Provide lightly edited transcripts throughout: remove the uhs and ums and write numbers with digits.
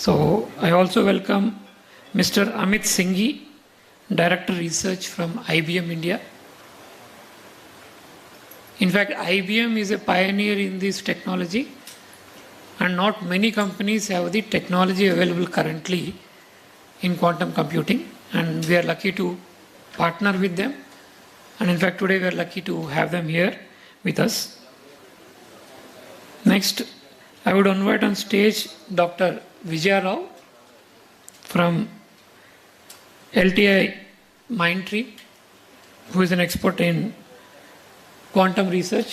So I also welcome Mr. Amit Singhi, Director Research from IBM India. In fact, IBM is a pioneer in this technology, and not many companies have the technology available currently in quantum computing, and we are lucky to partner with them. And in fact, today we are lucky to have them here with us. Next, I would invite on stage Dr. Vijayawada from LTI Mindtree, who is an expert in quantum research.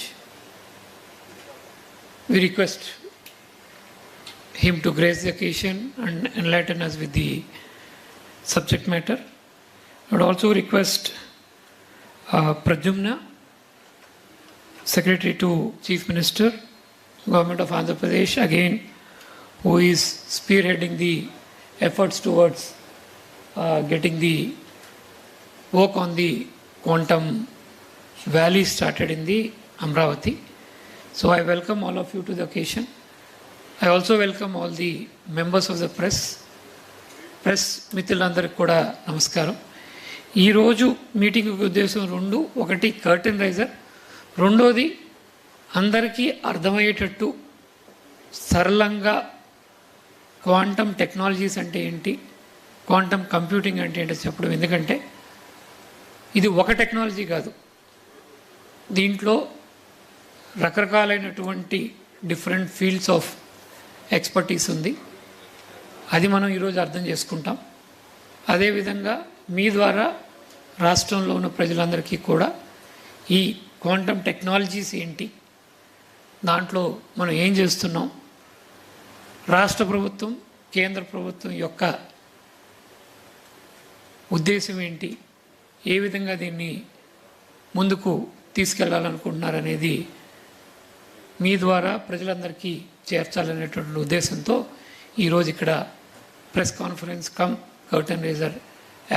We request him to grace the occasion and enlighten us with the subject matter. I would also request Pradyumna, Secretary to Chief Minister, Government of Andhra Pradesh, again, who is spearheading the efforts towards getting the work on the quantum valley started in the Amravati. So I welcome all of you to the occasion. I also welcome all the members of the press. Press మిత్రులందరికీ కూడా నమస్కారం. ఈరోజు meeting ఉద్దేశం రెండు, ఒకటి curtain raiser, రెండోది అందరికీ అర్థమయ్యేటట్టు సరళంగా క్వాంటమ్ టెక్నాలజీస్ అంటే ఏంటి, క్వాంటమ్ కంప్యూటింగ్ అంటే ఏంటో చెప్పడం. ఎందుకంటే ఇది ఒక టెక్నాలజీ కాదు, దీంట్లో రకరకాలైనటువంటి డిఫరెంట్ ఫీల్డ్స్ ఆఫ్ ఎక్స్పర్టీస్ ఉంది. అది మనం ఈరోజు అర్థం చేసుకుంటాం. అదేవిధంగా మీ ద్వారా రాష్ట్రంలో ఉన్న ప్రజలందరికీ కూడా ఈ క్వాంటమ్ టెక్నాలజీస్ ఏంటి, దాంట్లో మనం ఏం చేస్తున్నాం, రాష్ట్ర ప్రభుత్వం కేంద్ర ప్రభుత్వం యొక్క ఉద్దేశం ఏంటి, ఏ విధంగా దీన్ని ముందుకు తీసుకెళ్లాలనుకుంటున్నారనేది మీ ద్వారా ప్రజలందరికీ చేర్చాలనేటువంటి ఉద్దేశంతో ఈరోజు ఇక్కడ press conference cum curtain raiser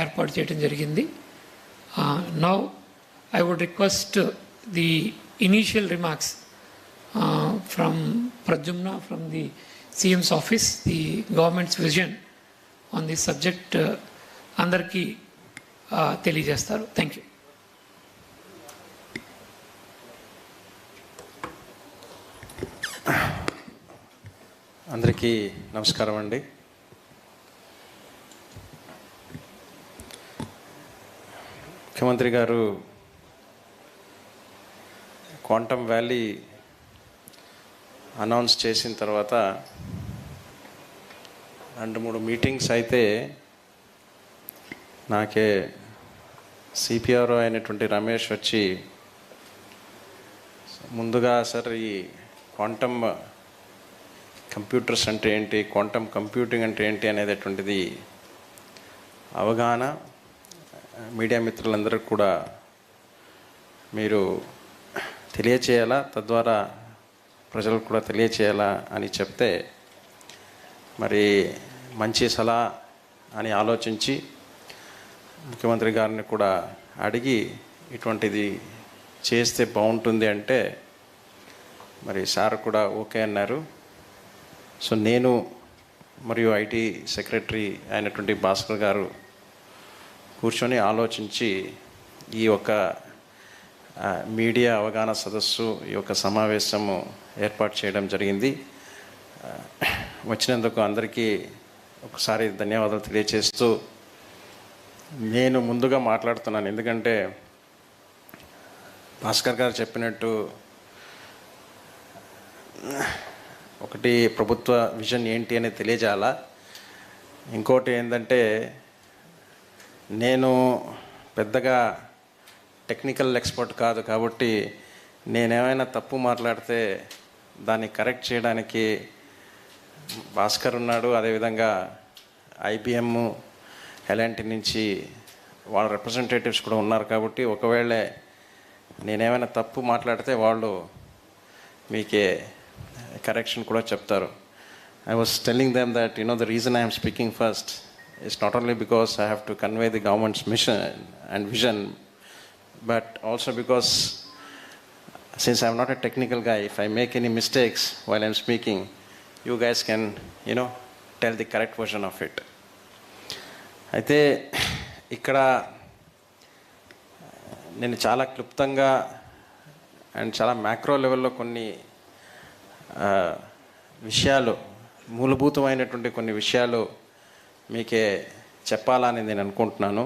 ఏర్పాటు చేయడం జరిగింది. Now I would request the initial remarks from Pradyumna from the CM's office, the government's vision on this subject అందరికీ తెలియజేస్తారు. Thank you. అందరికీ నమస్కారం అండి. ముఖ్యమంత్రి గారు క్వాంటమ్ వ్యాలీ అనౌన్స్ చేసిన తర్వాత 2-3 మీటింగ్స్ అయితే నాకే సిపిఆర్ఓ అయినటువంటి రమేష్ వచ్చి ముందుగా సార్ ఈ క్వాంటమ్ కంప్యూటర్స్ అంటే ఏంటి, క్వాంటమ్ కంప్యూటింగ్ అంటే ఏంటి అనేటటువంటిది అవగాహన మీడియా మిత్రులందరికీ కూడా మీరు తెలియచేయాలా, తద్వారా ప్రజలకు కూడా తెలియచేయాలా అని చెప్తే మరి మంచి సలహా అని ఆలోచించి ముఖ్యమంత్రి గారిని కూడా అడిగి ఇటువంటిది చేస్తే బాగుంటుంది అంటే మరి సార్ కూడా ఓకే అన్నారు. సో నేను మరియు ఐటీ సెక్రటరీ అయినటువంటి భాస్కర్ గారు కూర్చొని ఆలోచించి ఈ యొక్క మీడియా అవగాహన సదస్సు, ఈ యొక్క సమావేశము ఏర్పాటు చేయడం జరిగింది. వచ్చినందుకు అందరికీ ఒకసారి ధన్యవాదాలు తెలియజేస్తూ నేను ముందుగా మాట్లాడుతున్నాను. ఎందుకంటే భాస్కర్ గారు చెప్పినట్టు ఒకటి ప్రభుత్వ విజన్ ఏంటి అనేది తెలియజేయాలా, ఇంకోటి ఏంటంటే నేను పెద్దగా టెక్నికల్ ఎక్స్పర్ట్ కాదు కాబట్టి నేనేమైనా తప్పు మాట్లాడితే దాన్ని కరెక్ట్ చేయడానికి భాస్కర్ ఉన్నాడు. అదేవిధంగా ఐబిఎం ఎలాంటి నుంచి వాళ్ళ రిప్రజెంటేటివ్స్ కూడా ఉన్నారు కాబట్టి ఒకవేళ నేనేమైనా తప్పు మాట్లాడితే వాళ్ళు మీకే కరెక్షన్ కూడా చెప్తారు. I was telling them that, the reason I am speaking first is not only because I have to convey the government's mission and vision, but also because since I am not a technical guy, if I make any mistakes while I am speaking, you guys can, tell the correct version of it. అయితే ఇక్కడ నేను చాలా క్లుప్తంగా and చాలా macro లెవెల్లో కొన్ని విషయాలు, మూలభూతమైనటువంటి కొన్ని విషయాలు మీకే చెప్పాలని నేను అనుకుంటున్నాను.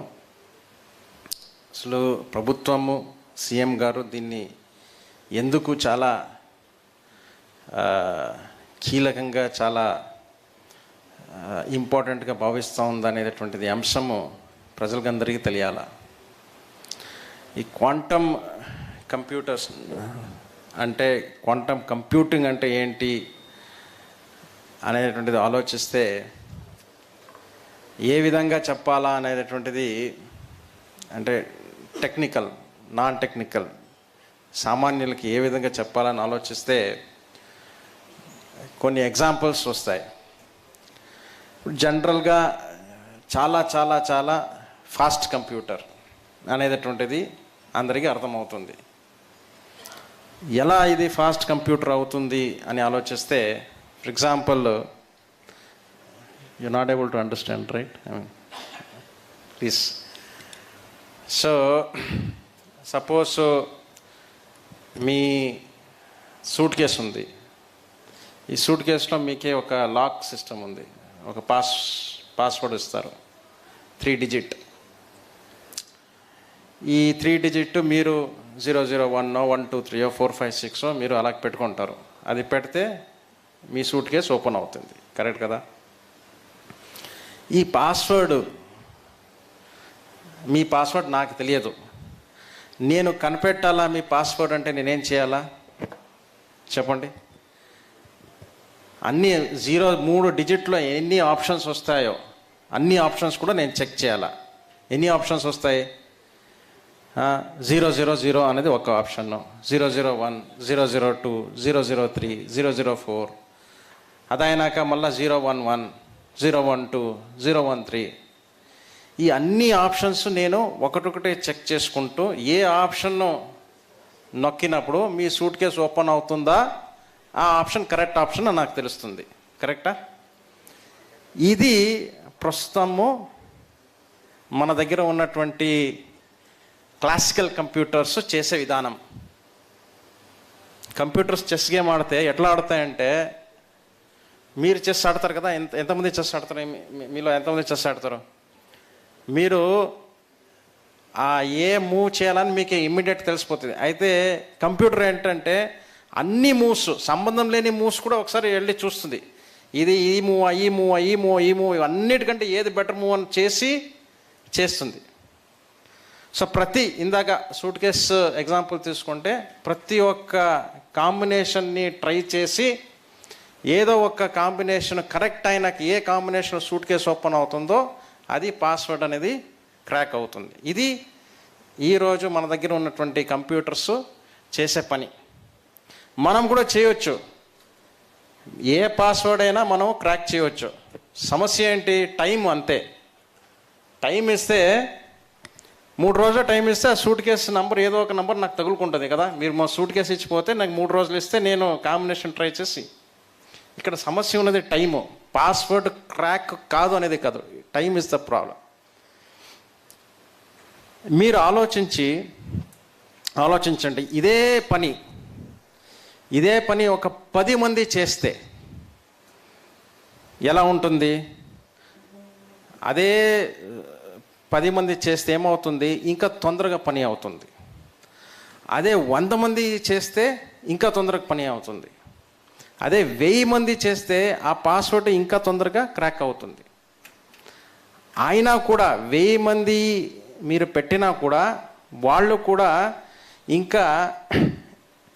అసలు ప్రభుత్వము, సీఎం గారు దీన్ని ఎందుకు చాలా కీలకంగా, చాలా ఇంపార్టెంట్గా భావిస్తూ ఉందనేటటువంటిది అంశము ప్రజలకందరికీ తెలియాల. ఈ క్వాంటమ్ కంప్యూటర్స్ అంటే, క్వాంటమ్ కంప్యూటింగ్ అంటే ఏంటి అనేటటువంటిది ఆలోచిస్తే ఏ విధంగా చెప్పాలా అనేటటువంటిది, అంటే టెక్నికల్, నాన్ టెక్నికల్, సామాన్యులకి ఏ విధంగా చెప్పాలని ఆలోచిస్తే కొన్ని ఎగ్జాంపుల్స్ వస్తాయి. జనరల్గా చాలా చాలా చాలా ఫాస్ట్ కంప్యూటర్ అనేటటువంటిది అందరికీ అర్థమవుతుంది. ఎలా ఇది ఫాస్ట్ కంప్యూటర్ అవుతుంది అని ఆలోచిస్తే, for example, you not able to understand, right? Please. So suppose me suit case ఉంది. ఈ సూట్ కేసులో మీకే ఒక లాక్ సిస్టమ్ ఉంది. ఒక పాస్వర్డ్ ఇస్తారు, 3 డిజిట్. ఈ 3 డిజిట్ మీరు 001 1 2 3 4 5 6 మీరు అలా పెట్టుకుంటారు. అది పెడితే మీ సూట్ కేసు ఓపెన్ అవుతుంది. కరెక్ట్ కదా? ఈ మీ పాస్వర్డ్ నాకు తెలియదు. నేను కనిపెట్టాలా మీ పాస్వర్డ్ అంటే నేనేం చేయాలా చెప్పండి? అన్ని 3 డిజిట్లో ఎన్ని ఆప్షన్స్ వస్తాయో అన్ని ఆప్షన్స్ కూడా నేను చెక్ చేయాలా. ఎన్ని ఆప్షన్స్ వస్తాయి? 000 అనేది ఒక ఆప్షన్, 001 002 003 004, అదైనాక మళ్ళీ 011 012 013. ఈ అన్ని ఆప్షన్స్ నేను ఒకటొకటి చెక్ చేసుకుంటూ ఏ ఆప్షన్ను నొక్కినప్పుడు మీ సూట్ కేసు ఓపెన్ అవుతుందా, ఆ ఆప్షన్ కరెక్ట్ ఆప్షన్ నాకు తెలుస్తుంది. కరెక్టా? ఇది ప్రస్తుతము మన దగ్గర ఉన్నటువంటి క్లాసికల్ కంప్యూటర్స్ చేసే విధానం. కంప్యూటర్స్ చెస్ గేమ్ ఆడితే ఎట్లా ఆడతాయంటే, మీరు చెస్ ఆడతారు కదా, ఎంతమంది చెస్ ఆడతారు? మీలో ఎంతమంది చెస్ ఆడతారు? మీరు ఏ మూవ్ చేయాలని మీకు ఇమ్మీడియట్ తెలిసిపోతుంది. అయితే కంప్యూటర్ ఏంటంటే అన్ని మూవ్స్, సంబంధం లేని మూవ్స్ కూడా ఒకసారి వెళ్ళి చూస్తుంది. ఇది ఈ మూవ్ అన్నిటికంటే ఏది బెటర్ మూవ్ అని చేస్తుంది. సో ఇందాక సూట్ కేస్ ఎగ్జాంపుల్ తీసుకుంటే, ప్రతి ఒక్క కాంబినేషన్ని ట్రై చేసి ఏదో ఒక కాంబినేషన్ కరెక్ట్ అయినాక ఏ కాంబినేషన్ సూట్ కేస్ ఓపెన్ అవుతుందో అది పాస్వర్డ్ అనేది క్రాక్ అవుతుంది. ఇది ఈరోజు మన దగ్గర ఉన్నటువంటి కంప్యూటర్స్ చేసే పని. మనం కూడా చేయవచ్చు. ఏ పాస్వర్డ్ అయినా మనం క్రాక్ చేయవచ్చు. సమస్య ఏంటి? టైం. అంతే. టైం ఇస్తే 3 రోజులు టైం ఇస్తే ఆ సూట్ కేసు నంబర్ ఏదో ఒక నంబర్ నాకు తగులుకుంటుంది కదా. మీరు మా సూట్ కేసు ఇచ్చిపోతే నాకు 3 రోజులు ఇస్తే నేను కాంబినేషన్ ట్రై చేసి, ఇక్కడ సమస్య ఉన్నది టైము. పాస్వర్డ్ క్రాక్ కాదు అనేది కాదు, టైం ఇస్ ద ప్రాబ్లం. మీరు ఆలోచించండి. ఇదే పని ఒక 10 మంది చేస్తే ఎలా ఉంటుంది? అదే 10 మంది చేస్తే ఏమవుతుంది? ఇంకా తొందరగా పని అవుతుంది. అదే 100 మంది చేస్తే ఇంకా తొందరగా పని అవుతుంది. అదే 1000 మంది చేస్తే ఆ పాస్వర్డ్ ఇంకా తొందరగా క్రాక్ అవుతుంది. అయినా కూడా 1000 మంది మీరు పెట్టినా కూడా వాళ్ళు కూడా ఇంకా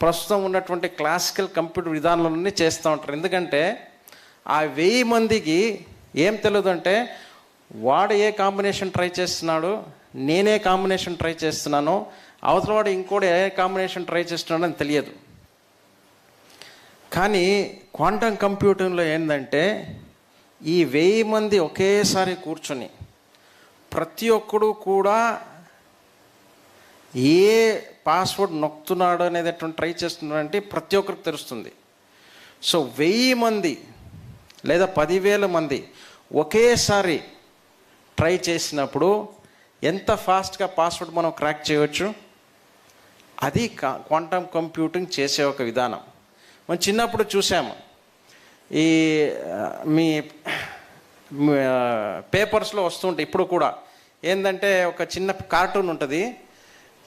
ప్రస్తుతం ఉన్నటువంటి క్లాసికల్ కంప్యూటర్ విధానాలన్నీ చేస్తూ ఉంటారు. ఎందుకంటే ఆ 1000 మందికి ఏం తెలియదు అంటే, వాడు ఏ కాంబినేషన్ ట్రై చేస్తున్నాడు, నేనే కాంబినేషన్ ట్రై చేస్తున్నాను, అవతల వాడు ఇంకోటి ఏ కాంబినేషన్ ట్రై చేస్తున్నాడు అని తెలియదు. కానీ క్వాంటమ్ కంప్యూటింగ్లో ఏంటంటే, ఈ 1000 మంది ఒకేసారి కూర్చొని ప్రతి ఒక్కడు కూడా ఏ పాస్వర్డ్ నొక్కుతున్నాడు అనేటటువంటి ట్రై చేస్తున్నాడు అంటే ప్రతి ఒక్కరికి తెలుస్తుంది. సో 1000 మంది లేదా 10,000 మంది ఒకేసారి ట్రై చేసినప్పుడు ఎంత ఫాస్ట్గా పాస్వర్డ్ మనం క్రాక్ చేయవచ్చు? అది క్వాంటమ్ కంప్యూటింగ్ చేసే ఒక విధానం. మనం చిన్నప్పుడు చూసాము, ఈ మీ పేపర్స్లో వస్తుంటాయి ఇప్పుడు కూడా. ఏంటంటే ఒక చిన్న కార్టూన్ ఉంటుంది,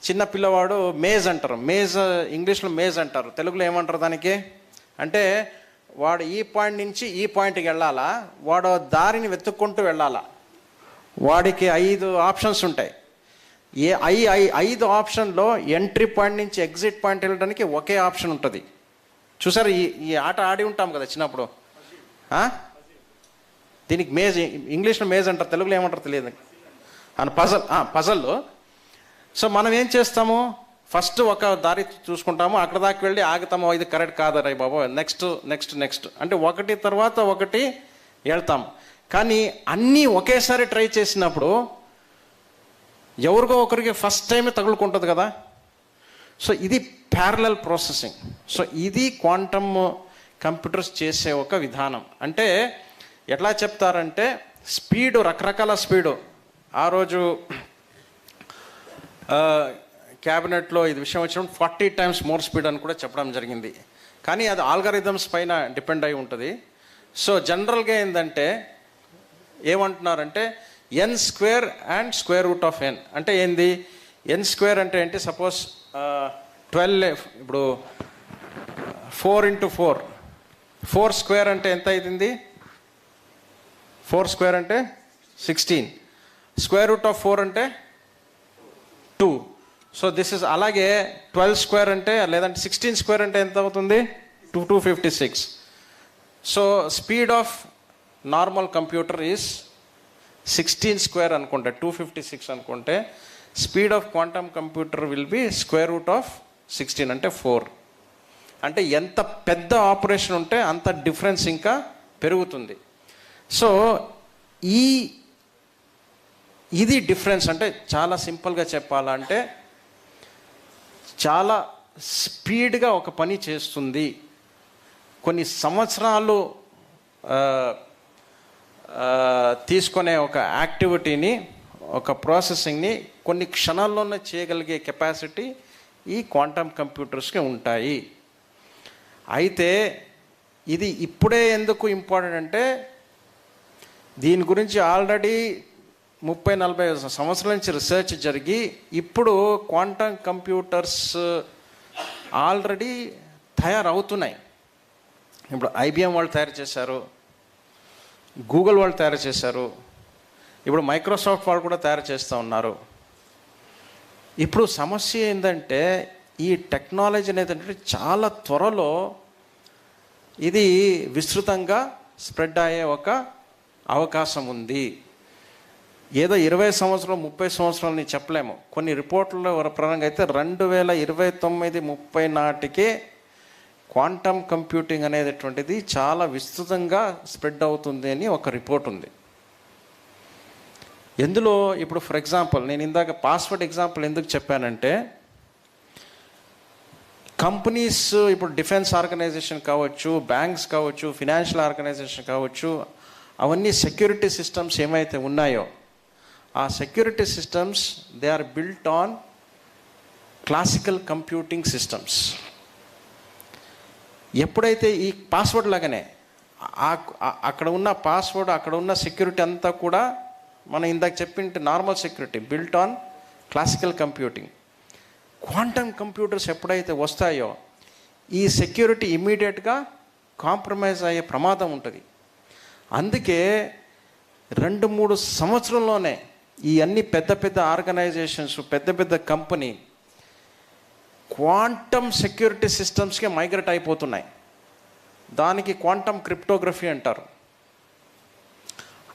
చిన్న పిల్లవాడు మేజ్ అంటారు, మేజ్ ఇంగ్లీష్లో మేజ్ అంటారు, తెలుగులో ఏమంటారు దానికి అంటే, వాడు ఈ పాయింట్ నుంచి ఈ పాయింట్కి వెళ్ళాలా, వాడు దారిని వెతుక్కుంటూ వెళ్ళాలా. వాడికి 5 ఆప్షన్స్ ఉంటాయి. 5 ఆప్షన్లో ఎంట్రీ పాయింట్ నుంచి ఎగ్జిట్ పాయింట్ వెళ్ళడానికి ఒకే ఆప్షన్ ఉంటుంది. చూసారు, ఈ ఆట ఆడి ఉంటాం కదా చిన్నప్పుడు. దీనికి మేజ్, ఇంగ్లీష్లో మేజ్ అంటారు, తెలుగులో ఏమంటారు తెలియదు అని. పజల్లో. సో మనం ఏం చేస్తాము, ఫస్ట్ ఒక దారి చూసుకుంటాము, అక్కడ దాకా వెళ్ళి ఆగుతాము, ఇది కరెక్ట్ కాదరా బాబు, నెక్స్ట్ నెక్స్ట్ నెక్స్ట్ అంటే ఒకటి తర్వాత ఒకటి వెళ్తాం. కానీ అన్నీ ఒకేసారి ట్రై చేసినప్పుడు ఎవరికో ఒకరికి ఫస్ట్ టైమే తగులుకుంటుంది కదా. సో ఇది ప్యారలల్ ప్రాసెసింగ్. సో ఇది క్వాంటమ్ కంప్యూటర్స్ చేసే ఒక విధానం. అంటే ఎట్లా చెప్తారంటే, స్పీడు, రకరకాల స్పీడు. ఆ రోజు క్యాబినెట్లో ఇది విషయం వచ్చినప్పుడు 40 times మోర్ స్పీడ్ అని కూడా చెప్పడం జరిగింది. కానీ అది ఆల్గారిథమ్స్ పైన డిపెండ్ అయి ఉంటుంది. సో జనరల్గా ఏంటంటే ఏమంటున్నారంటే n² అండ్ √n అంటే ఏంది? n² అంటే ఏంటి? సపోజ్ 12, ఇప్పుడు 4 × 4, 4² అంటే ఎంత అవుతుంది? 4² అంటే 16, √4 అంటే 2. సో దిస్ ఇస్ అలాగే 12² అంటే, లేదంటే 16² అంటే ఎంత అవుతుంది? 256. So speed of normal computer is 16² అనుకుంటే, 256 అనుకుంటే, speed of quantum computer will be √16 అంటే 4. అంటే ఎంత పెద్ద ఆపరేషన్ ఉంటే అంత డిఫరెన్స్ ఇంకా పెరుగుతుంది. సో ఇది డిఫరెన్స్. అంటే చాలా సింపుల్గా చెప్పాలంటే, చాలా స్పీడ్గా ఒక పని చేస్తుంది. కొన్ని సంవత్సరాలు తీసుకునే ఒక యాక్టివిటీని, ఒక ప్రాసెసింగ్ని కొన్ని క్షణాల్లోనే చేయగలిగే కెపాసిటీ ఈ క్వాంటమ్ కంప్యూటర్స్కి ఉంటాయి. అయితే ఇది ఇప్పుడే ఎందుకు ఇంపార్టెంట్ అంటే, దీని గురించి ఆల్రెడీ 30-40 సంవత్సరాల నుంచి రీసెర్చ్ జరిగి, ఇప్పుడు క్వాంటమ్ కంప్యూటర్స్ ఆల్రెడీ తయారవుతున్నాయి. ఇప్పుడు IBM వాళ్ళు తయారు చేశారు, గూగుల్ వాళ్ళు తయారు చేశారు, ఇప్పుడు మైక్రోసాఫ్ట్ వాళ్ళు కూడా తయారు చేస్తూ ఉన్నారు. ఇప్పుడు సమస్య ఏంటంటే, ఈ టెక్నాలజీ అనేది చాలా త్వరలో ఇది విస్తృతంగా స్ప్రెడ్ అయ్యే ఒక అవకాశం ఉంది. ఏదో 20 సంవత్సరాలు 30 సంవత్సరాలని చెప్పలేము. కొన్ని రిపోర్ట్లలో ప్రకారంగా అయితే 2029-30 నాటికే క్వాంటమ్ కంప్యూటింగ్ అనేటటువంటిది చాలా విస్తృతంగా స్ప్రెడ్ అవుతుంది అని ఒక రిపోర్ట్ ఉంది. ఎందులో ఇప్పుడు ఫర్ ఎగ్జాంపుల్, నేను ఇందాక పాస్వర్డ్ ఎగ్జాంపుల్ ఎందుకు చెప్పానంటే, కంపెనీస్, ఇప్పుడు డిఫెన్స్ ఆర్గనైజేషన్ కావచ్చు, బ్యాంక్స్ కావచ్చు, ఫినాన్షియల్ ఆర్గనైజేషన్ కావచ్చు, అవన్నీ సెక్యూరిటీ సిస్టమ్స్ ఏమైతే ఉన్నాయో, ఆ security systems they are built on classical computing systems. ఎప్పుడైతే ఈ పాస్వర్డ్ లాగానే అక్కడ ఉన్న పాస్వర్డ్, అక్కడ ఉన్న సెక్యూరిటీ అంతా కూడా మనం ఇందాక చెప్పింటే normal security built on classical computing. Quantum computers ఎప్పుడైతే వస్తాయో ఈ సెక్యూరిటీ ఇమ్మీడియట్గా కాంప్రమైజ్ అయ్యే ప్రమాదం ఉంటుంది. అందుకే 2-3 సంవత్సరంలోనే ఈ అన్ని పెద్ద పెద్ద ఆర్గనైజేషన్స్, పెద్ద పెద్ద కంపెనీ క్వాంటమ్ సెక్యూరిటీ సిస్టమ్స్కే మైగ్రేట్ అయిపోతున్నాయి. దానికి క్వాంటమ్ క్రిప్టోగ్రఫీ అంటారు.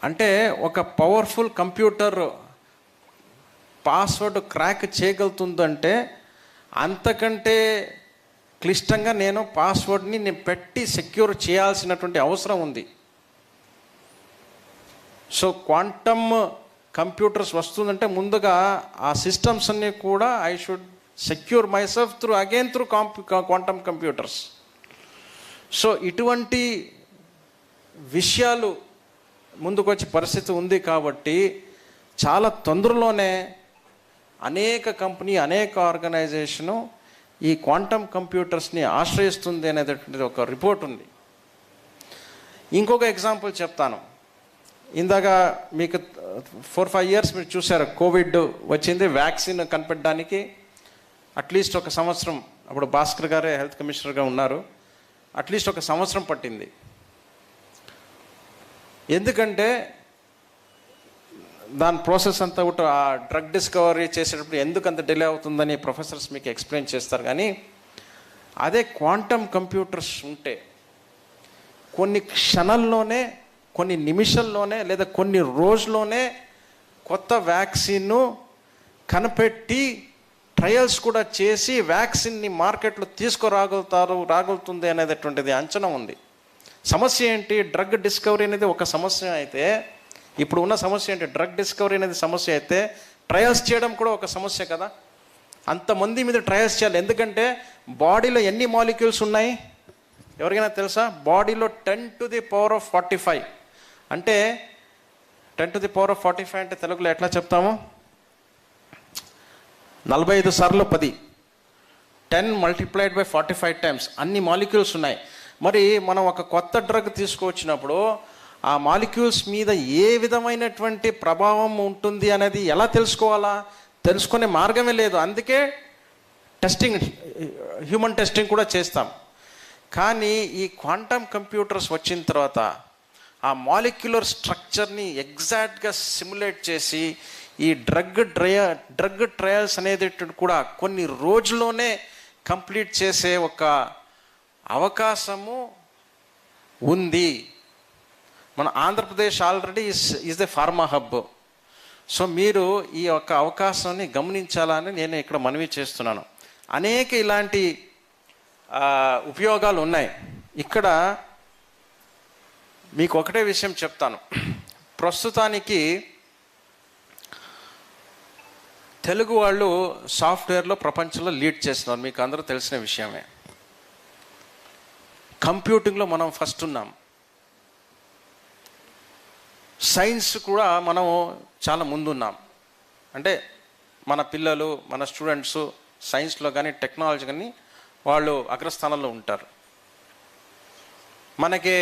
అంటే ఒక పవర్ఫుల్ కంప్యూటర్ పాస్వర్డ్ క్రాక్ చేయగలుగుతుందంటే, అంతకంటే క్లిష్టంగా నేను పాస్వర్డ్ని పెట్టి సెక్యూర్ చేయాల్సినటువంటి అవసరం ఉంది. సో క్వాంటమ్ కంప్యూటర్స్ వస్తుందంటే ముందుగా ఆ సిస్టమ్స్ అన్నీ కూడా I should secure my self through quantum computers. So ఇటువంటి విషయాలు ముందుకొచ్చే పరిస్థితి ఉంది కాబట్టి చాలా తొందరలోనే అనేక కంపెనీ, అనేక ఆర్గనైజేషను ఈ క్వాంటమ్ కంప్యూటర్స్ని ఆశ్రయిస్తుంది అనేటటువంటిది ఒక రిపోర్ట్ ఉంది. ఇంకొక ఎగ్జాంపుల్ చెప్తాను. ఇందాక మీకు 4-5 years మీరు చూసారు, కోవిడ్ వచ్చింది, వ్యాక్సిన్ కనిపెట్టడానికి అట్లీస్ట్ 1 సంవత్సరం, అప్పుడు భాస్కర్ గారే హెల్త్ కమిషనర్గా ఉన్నారు, అట్లీస్ట్ 1 సంవత్సరం పట్టింది. ఎందుకంటే దాని ప్రాసెస్ అంతా కూడా ఆ డ్రగ్ డిస్కవరీ చేసేటప్పుడు ఎందుకు అంత డిలే అవుతుందని ప్రొఫెసర్స్ మీకు ఎక్స్ప్లెయిన్ చేస్తారు. కానీ అదే క్వాంటమ్ కంప్యూటర్స్ ఉంటే కొన్ని క్షణాల్లోనే, కొన్ని నిమిషాల్లోనే, లేదా కొన్ని రోజుల్లోనే కొత్త వ్యాక్సిన్ను కనిపెట్టి ట్రయల్స్ కూడా చేసి వ్యాక్సిన్ని మార్కెట్లో రాగలుగుతుంది అనేటటువంటిది అంచనా ఉంది. సమస్య ఏంటి? డ్రగ్ డిస్కవరీ అనేది ఒక సమస్య అయితే, ఇప్పుడు ఉన్న సమస్య ఏంటి? డ్రగ్ డిస్కవరీ అనేది సమస్య అయితే ట్రయల్స్ చేయడం కూడా ఒక సమస్య కదా. అంతమంది మీద ట్రయల్స్ చేయాలి. ఎందుకంటే బాడీలో ఎన్ని మాలిక్యూల్స్ ఉన్నాయి ఎవరికైనా తెలుసా? బాడీలో 10⁻45. అంటే 10⁻45 అంటే తెలుగులో ఎట్లా చెప్తాము? 45 సార్లు 10, 10 × 45 times అన్ని మాలిక్యూల్స్ ఉన్నాయి. మరి మనం ఒక కొత్త డ్రగ్ తీసుకొచ్చినప్పుడు ఆ మాలిక్యూల్స్ మీద ఏ విధమైనటువంటి ప్రభావం ఉంటుంది అనేది ఎలా తెలుసుకోవాలా? తెలుసుకునే మార్గమే లేదు. అందుకే టెస్టింగ్, హ్యూమన్ టెస్టింగ్ కూడా చేస్తాం. కానీ ఈ క్వాంటమ్ కంప్యూటర్స్ వచ్చిన తర్వాత ఆ మాలిక్యులర్ స్ట్రక్చర్ని ఎగ్జాక్ట్గా సిమ్యులేట్ చేసి ఈ డ్రగ్ ట్రయల్స్ అనేది కూడా కొన్ని రోజుల్లోనే కంప్లీట్ చేసే ఒక అవకాశము ఉంది. మన Andhra Pradesh already is the pharma hub. So మీరు ఈ యొక్క అవకాశాన్ని గమనించాలని నేను ఇక్కడ మనవి చేస్తున్నాను. అనేక ఇలాంటి ఉపయోగాలు ఉన్నాయి. ఇక్కడ మీకు ఒకటే విషయం చెప్తాను. ప్రస్తుతానికి తెలుగు వాళ్ళు సాఫ్ట్వేర్లో ప్రపంచంలో లీడ్ చేస్తున్నారు, మీకు అందరూ తెలిసిన విషయమే. కంప్యూటింగ్లో మనం ఫస్ట్ ఉన్నాం. సైన్స్ కూడా మనం చాలా ముందున్నాం. అంటే మన పిల్లలు, మన స్టూడెంట్స్ సైన్స్లో కానీ టెక్నాలజీ కానీ వాళ్ళు అగ్రస్థానంలో ఉంటారు. మనకి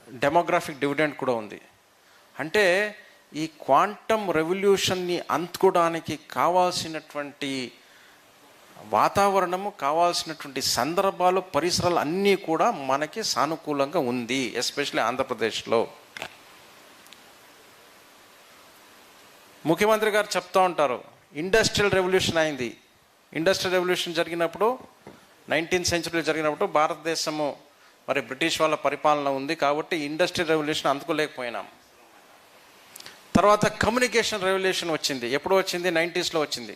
డెమోగ్రాఫిక్ డివిడెండ్ కూడా ఉంది. అంటే ఈ క్వాంటమ్ రెవల్యూషన్ని అందుకోవడానికి కావాల్సినటువంటి వాతావరణము, కావాల్సినటువంటి సందర్భాలు, పరిసరాలు అన్నీ కూడా మనకి సానుకూలంగా ఉంది, ఎస్పెషల్లీ ఆంధ్రప్రదేశ్లో. ముఖ్యమంత్రి గారు చెప్తూ ఉంటారు, ఇండస్ట్రియల్ రెవల్యూషన్ అయింది. ఇండస్ట్రియల్ రెవల్యూషన్ జరిగినప్పుడు 19th century జరిగినప్పుడు భారతదేశము మరి బ్రిటిష్ వాళ్ళ పరిపాలన ఉంది కాబట్టి ఇండస్ట్రియల్ రెవల్యూషన్ అందుకోలేకపోయినాం. తర్వాత కమ్యూనికేషన్ రెవల్యూషన్ వచ్చింది. ఎప్పుడు వచ్చింది? 90s వచ్చింది.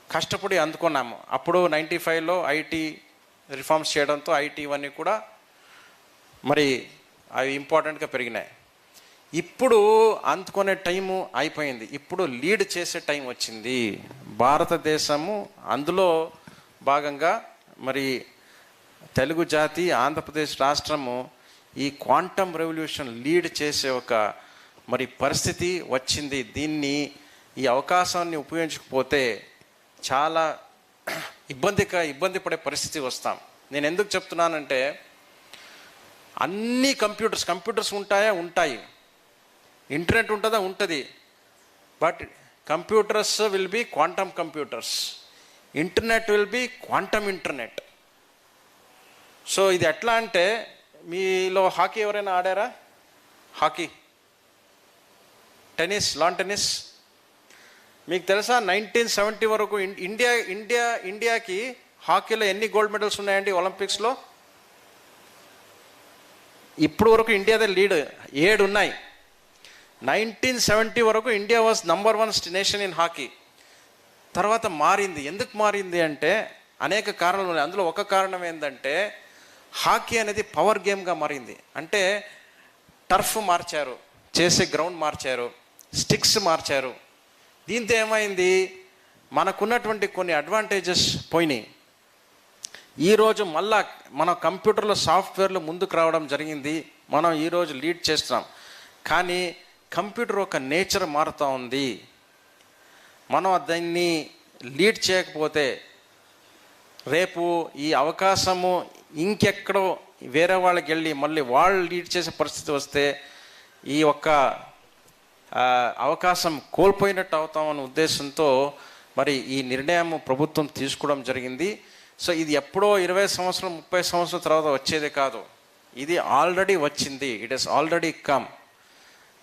కష్టపడి అందుకున్నాము. అప్పుడు 95లో ఐటీ రిఫార్మ్స్ చేయడంతో ఐటీ ఇవన్నీ కూడా మరి అవి ఇంపార్టెంట్గా పెరిగినాయి. ఇప్పుడు అందుకునే టైము అయిపోయింది. ఇప్పుడు లీడ్ చేసే టైం వచ్చింది. భారతదేశము అందులో భాగంగా మరి తెలుగు జాతి, ఆంధ్రప్రదేశ్ రాష్ట్రము ఈ క్వాంటమ్ రెవల్యూషన్ లీడ్ చేసే ఒక మరి పరిస్థితి వచ్చింది. దీన్ని, ఈ అవకాశాన్ని ఉపయోగించకపోతే చాలా ఇబ్బంది పడే పరిస్థితి వస్తాం. నేను ఎందుకు చెప్తున్నానంటే అన్ని కంప్యూటర్స్ ఉంటాయి, ఇంటర్నెట్ ఉంటుందా? ఉంటుంది. But computers will be quantum computers, internet will be quantum internet. So ఇది ఎట్లా అంటే, మీలో హాకీ ఎవరైనా ఆడారా? హాకీ, టెన్నిస్, లాన్ టెన్నిస్ మీకు తెలుసా? 1970 వరకు ఇండియాకి హాకీలో ఎన్ని గోల్డ్ మెడల్స్ ఉన్నాయండి ఒలింపిక్స్లో? ఇప్పుడు వరకు ఇండియాదే లీడ్, 7 ఉన్నాయి. 1970 వరకు India was number 1 nation in hockey. తర్వాత మారింది. ఎందుకు మారింది అంటే అనేక కారణాలు ఉన్నాయి. అందులో ఒక కారణం ఏంటంటే హాకీ అనేది పవర్ గేమ్గా మారింది. అంటే టర్ఫ్ మార్చారు, చేసే గ్రౌండ్ మార్చారు, స్టిక్స్ మార్చారు. దీంతో ఏమైంది? మనకున్నటువంటి కొన్ని అడ్వాంటేజెస్ పోయినాయి. ఈరోజు మళ్ళా మన కంప్యూటర్లో సాఫ్ట్వేర్లు ముందుకు రావడం జరిగింది, మనం ఈరోజు లీడ్ చేస్తున్నాం. కానీ కంప్యూటర్ ఒక నేచర్ మారుతూ ఉంది. మనం దాన్ని లీడ్ చేయకపోతే రేపు ఈ అవకాశము ఇంకెక్కడో వేరే వాళ్ళకి వెళ్ళి మళ్ళీ వాళ్ళు లీడ్ చేసే పరిస్థితి వస్తే ఈ ఒక్క అవకాశం కోల్పోయినట్టు అవుతామన్న ఉద్దేశంతో మరి ఈ నిర్ణయం ప్రభుత్వం తీసుకోవడం జరిగింది. సో ఇది ఎప్పుడో 20 సంవత్సరం 30 సంవత్సరాల తర్వాత వచ్చేదే కాదు, ఇది ఆల్రెడీ వచ్చింది. It is already come.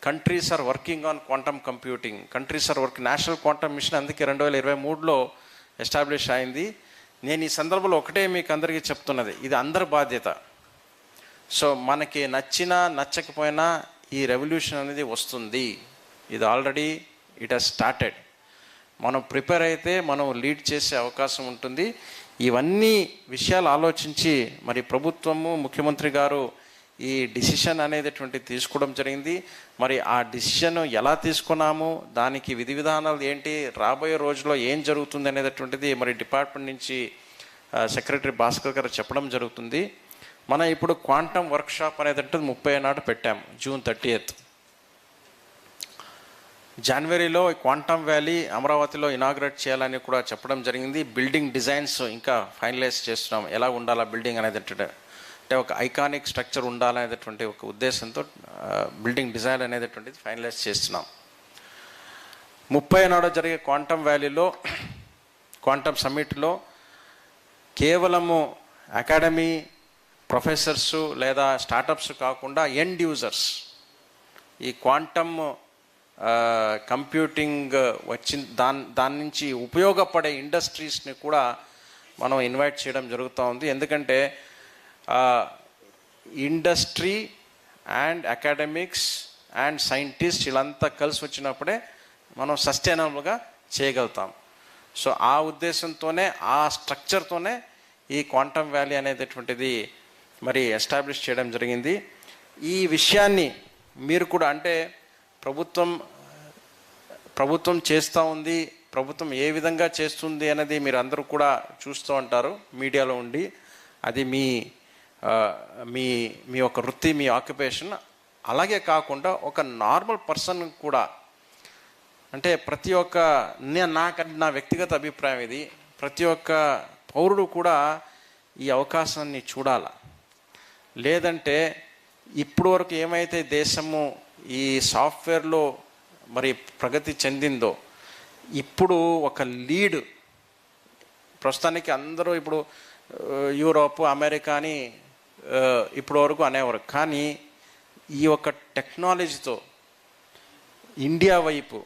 Countries are working on quantum computing. Countries are work national quantum mission అందుకే 2023లో ఎస్టాబ్లిష్ అయింది. నేను ఈ సందర్భంలో ఒకటే మీకు అందరికీ చెప్తున్నది, ఇది అందరి బాధ్యత. సో మనకి నచ్చినా నచ్చకపోయినా ఈ రెవల్యూషన్ అనేది వస్తుంది. ఇది ఆల్రెడీ ఇట్ హస్ స్టార్టెడ్. మనం ప్రిపేర్ అయితే మనం లీడ్ చేసే అవకాశం ఉంటుంది. ఇవన్నీ విషయాలు ఆలోచించి మరి ప్రభుత్వము ముఖ్యమంత్రి గారు ఈ డిసిషన్ అనేటటువంటి తీసుకోవడం జరిగింది. మరి ఆ డిసిషన్ ఎలా తీసుకున్నాము, దానికి విధి విధానాలు ఏంటి, రాబోయే రోజుల్లో ఏం జరుగుతుంది అనేటటువంటిది మరి డిపార్ట్మెంట్ నుంచి సెక్రటరీ భాస్కర్ గారు చెప్పడం జరుగుతుంది. మనం ఇప్పుడు క్వాంటమ్ వర్క్షాప్ అనేటటువంటిది 30 నాడు పెట్టాము, June 30th. జనవరిలో క్వాంటమ్ వ్యాలీ అమరావతిలో ఇనాగ్రేట్ చేయాలని కూడా చెప్పడం జరిగింది. బిల్డింగ్ డిజైన్స్ ఇంకా ఫైనలైజ్ చేస్తున్నాం, ఎలా ఉండాలా బిల్డింగ్ అనేది, అంటే ఒక ఐకానిక్ స్ట్రక్చర్ ఉండాలనేటటువంటి ఒక ఉద్దేశంతో బిల్డింగ్ డిజైన్ అనేటటువంటిది ఫైనలైజ్ చేస్తున్నాం. 30 నాడు జరిగే క్వాంటమ్ వ్యాలీలో క్వాంటమ్ సమ్మిట్లో కేవలము అకాడమీ ప్రొఫెసర్సు లేదా స్టార్టప్స్ కాకుండా ఎండ్ యూజర్స్, ఈ క్వాంటమ్ కంప్యూటింగ్ దాని నుంచి ఉపయోగపడే ఇండస్ట్రీస్ని కూడా మనం ఇన్వైట్ చేయడం జరుగుతూ ఉంది. ఎందుకంటే industry and academics and scientist వీళ్ళంతా కలిసి వచ్చినప్పుడే మనం సస్టైనబుల్గా చేయగలుగుతాం. సో ఆ ఉద్దేశంతోనే ఆ స్ట్రక్చర్తోనే ఈ క్వాంటమ్ వ్యాలీ అనేటటువంటిది మరి ఎస్టాబ్లిష్ చేయడం జరిగింది. ఈ విషయాన్ని మీరు కూడా, అంటే ప్రభుత్వం చేస్తూ ఉంది, ప్రభుత్వం ఏ విధంగా చేస్తుంది అనేది మీరు అందరూ కూడా చూస్తూ ఉంటారు మీడియాలో ఉండి. అది మీ మీ మీ యొక్క వృత్తి, మీ ఆక్యుపేషన్. అలాగే కాకుండా ఒక నార్మల్ పర్సన్ కూడా, అంటే ప్రతి ఒక్క నా వ్యక్తిగత అభిప్రాయం ఇది, ప్రతి ఒక్క పౌరుడు కూడా ఈ అవకాశాన్ని చూడాల. లేదంటే ఇప్పుడు వరకు ఏమైతే దేశము ఈ సాఫ్ట్వేర్లో మరి ప్రగతి చెందిందో, ఇప్పుడు ఒక లీడ్ ప్రస్తుతానికి అందరూ ఇప్పుడు యూరోప్ అమెరికా అని ఇప్పుడు వరకు అనేవారు. కానీ ఈ యొక్క టెక్నాలజీతో ఇండియా వైపు,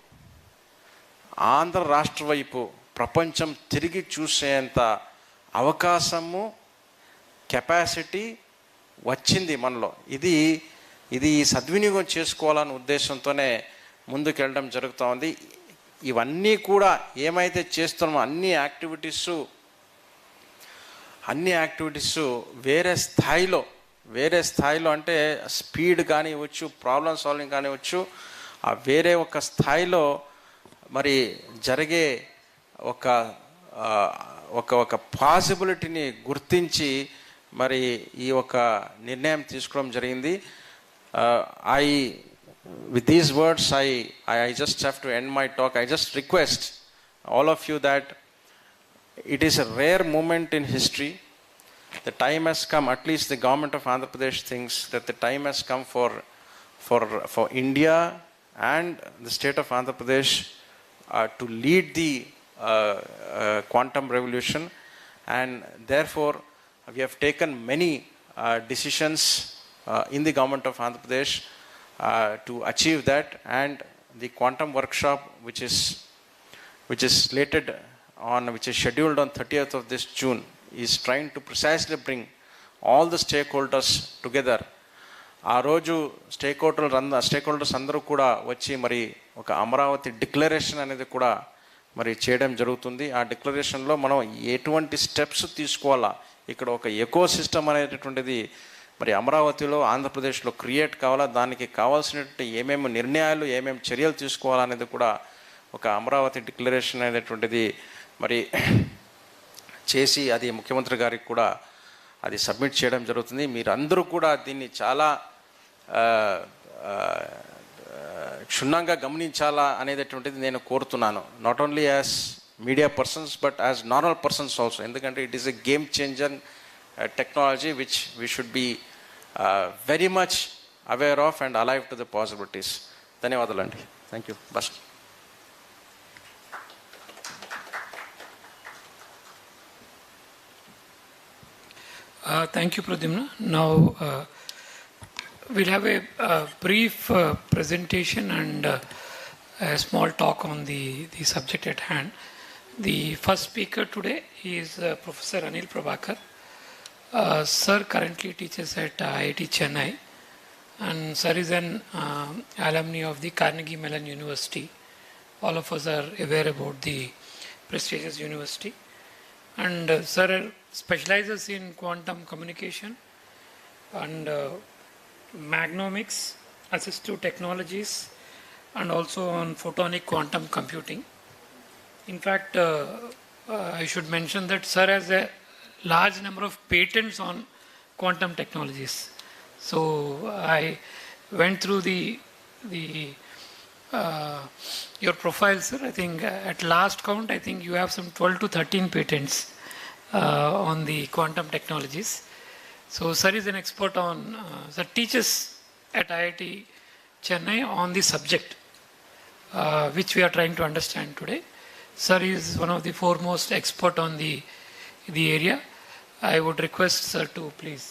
ఆంధ్ర రాష్ట్ర వైపు ప్రపంచం తిరిగి చూసేంత అవకాశము, కెపాసిటీ వచ్చింది మనలో. ఇది సద్వినియోగం చేసుకోవాలనే ఉద్దేశంతోనే ముందుకెళ్ళడం జరుగుతూ ఉంది. ఇవన్నీ కూడా ఏమైతే చేస్తున్నామో అన్ని యాక్టివిటీసు వేరే స్థాయిలో అంటే స్పీడ్ కానివ్వచ్చు, ప్రాబ్లమ్ సాల్వింగ్ కానివ్వచ్చు, ఆ వేరే ఒక స్థాయిలో మరి జరిగే ఒక పాసిబిలిటీని గుర్తించి మరి ఈ ఒక నిర్ణయం తీసుకోవడం జరిగింది. With these words, I just have to end my talk. I just request all of you that it is a rare moment in history. The time has come, at least the government of Andhra Pradesh thinks that the time has come for India and the state of Andhra Pradesh to lead the quantum revolution, and therefore we have taken many decisions in the government of Andhra Pradesh to achieve that. And the quantum workshop which is scheduled on 30th of this June is trying to precisely bring all the stakeholders together. ఆ రోజు స్టేక్హోల్డర్స్ అందరూ కూడా వచ్చి మరి ఒక Amaravati declaration అనేది కూడా మరి చేయడం జరుగుతుంది. ఆ డిక్లరేషన్లో మనం ఎటువంటి స్టెప్స్ తీసుకోవాలా, ఇక్కడ ఒక ఎకో సిస్టమ్ అనేటటువంటిది మరి అమరావతిలో ఆంధ్రప్రదేశ్లో క్రియేట్ కావాలా, దానికి కావాల్సినటువంటి ఏమేమి నిర్ణయాలు, ఏమేమి చర్యలు తీసుకోవాలనేది కూడా ఒక అమరావతి డిక్లరేషన్ అనేటువంటిది మరి చేసి అది ముఖ్యమంత్రి గారికి కూడా అది సబ్మిట్ చేయడం జరుగుతుంది. మీరందరూ కూడా దీన్ని చాలా క్షుణ్ణంగా గమనించాలా అనేటటువంటిది నేను కోరుతున్నాను. Not only as media persons but as normal persons also. ఎందుకంటే it is a game changer technology which we should be very much aware of and alive to the possibilities. ధన్యవాదాలండి. Thank you. బస్. Thank you, Pradyumna. Now we'll have a brief presentation and a small talk on the subject at hand. The first speaker today is Professor Anil Prabhakar. Sir currently teaches at IIT Chennai, and sir is an alumni of the Carnegie Mellon University. All of us are aware about the prestigious university. And sir specializes in quantum communication and magnomics, assistive technologies, and also on photonic quantum computing. In fact, I should mention that sir has a large number of patents on quantum technologies. So I went through your profile, sir. I think at last count, I think you have some 12 to 13 patents on the quantum technologies. So sir is an expert on, sir teaches at IIT Chennai on the subject which we are trying to understand today. Sir is one of the foremost expert on the area. I would request sir to please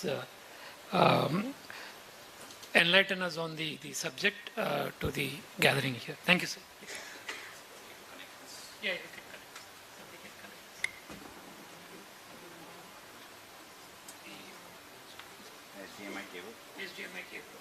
enlighten us on the subject to the gathering here. Thank you, sir. Yeah, you can connect. Somebody can connect. HDMI cable. HDMI cable.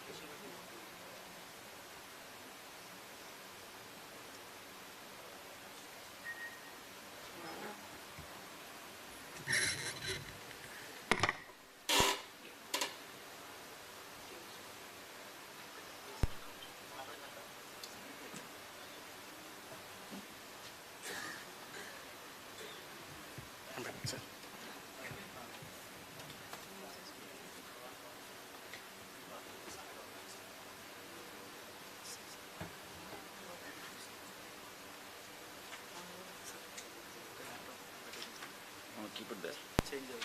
Keep it there. Change it.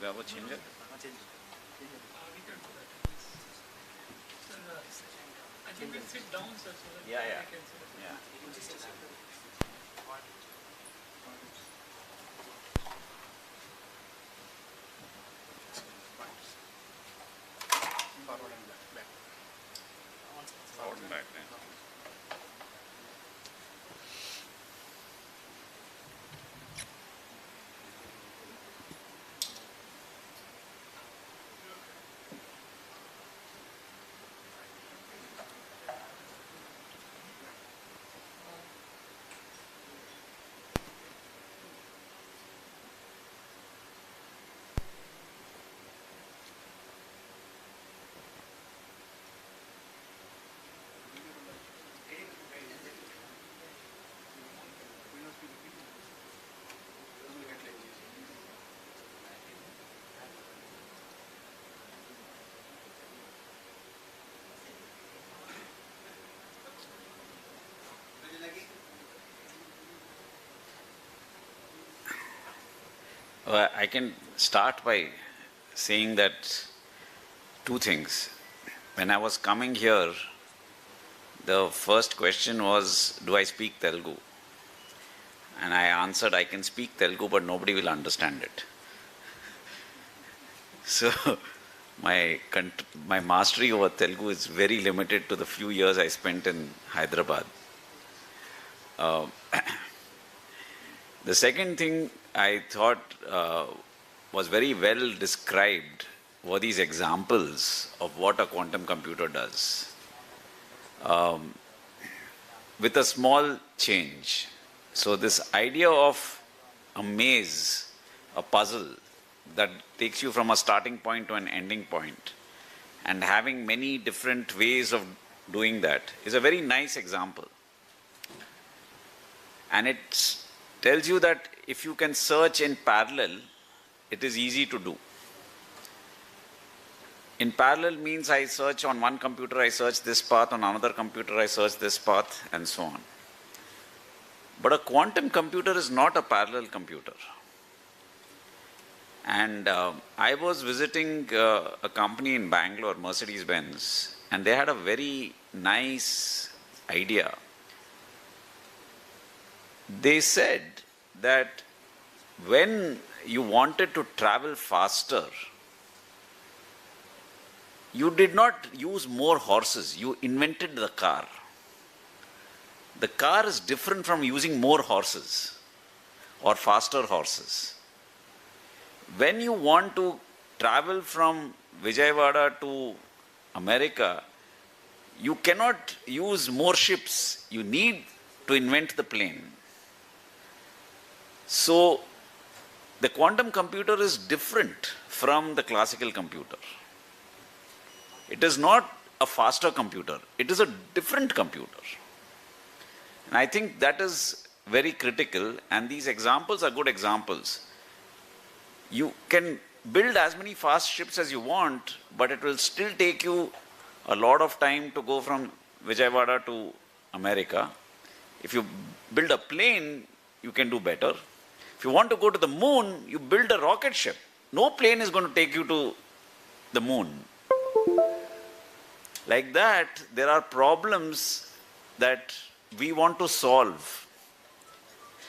We have a changer. I think we'll sit down, sir, so that Yeah, yeah. we can sit. Yeah. Forward and back. I can start by saying that two things. When I was coming here, the first question was, do I speak Telugu? And I answered, I can speak Telugu, but nobody will understand it. So my mastery over Telugu is very limited to the few years I spent in Hyderabad. The second thing I thought was very well described were these examples of what a quantum computer does. With a small change. So this idea of a maze, a puzzle that takes you from a starting point to an ending point, and having many different ways of doing that is a very nice example. And it tells you that if you can search in parallel it is easy to do. In parallel means I search on one computer, I search this path, on another computer I search this path, and so on. But a quantum computer is not a parallel computer. And I was visiting a company in Bangalore, Mercedes-Benz, and they had a very nice idea. They said that when you wanted to travel faster, you did not use more horses, you invented the car. The car is different from using more horses or faster horses. When you want to travel from Vijayawada to America, you cannot use more ships. You need to invent the plane. So, the quantum computer is different from the classical computer. It is not a faster computer. It is a different computer. And I think that is very critical, and these examples are good examples. You can build as many fast ships as you want, but it will still take you a lot of time to go from Vijayawada to America. If you build a plane, you can do better. If you want to go to the moon, you build a rocket ship. No plane is going to take you to the moon. Like that, there are problems that we want to solve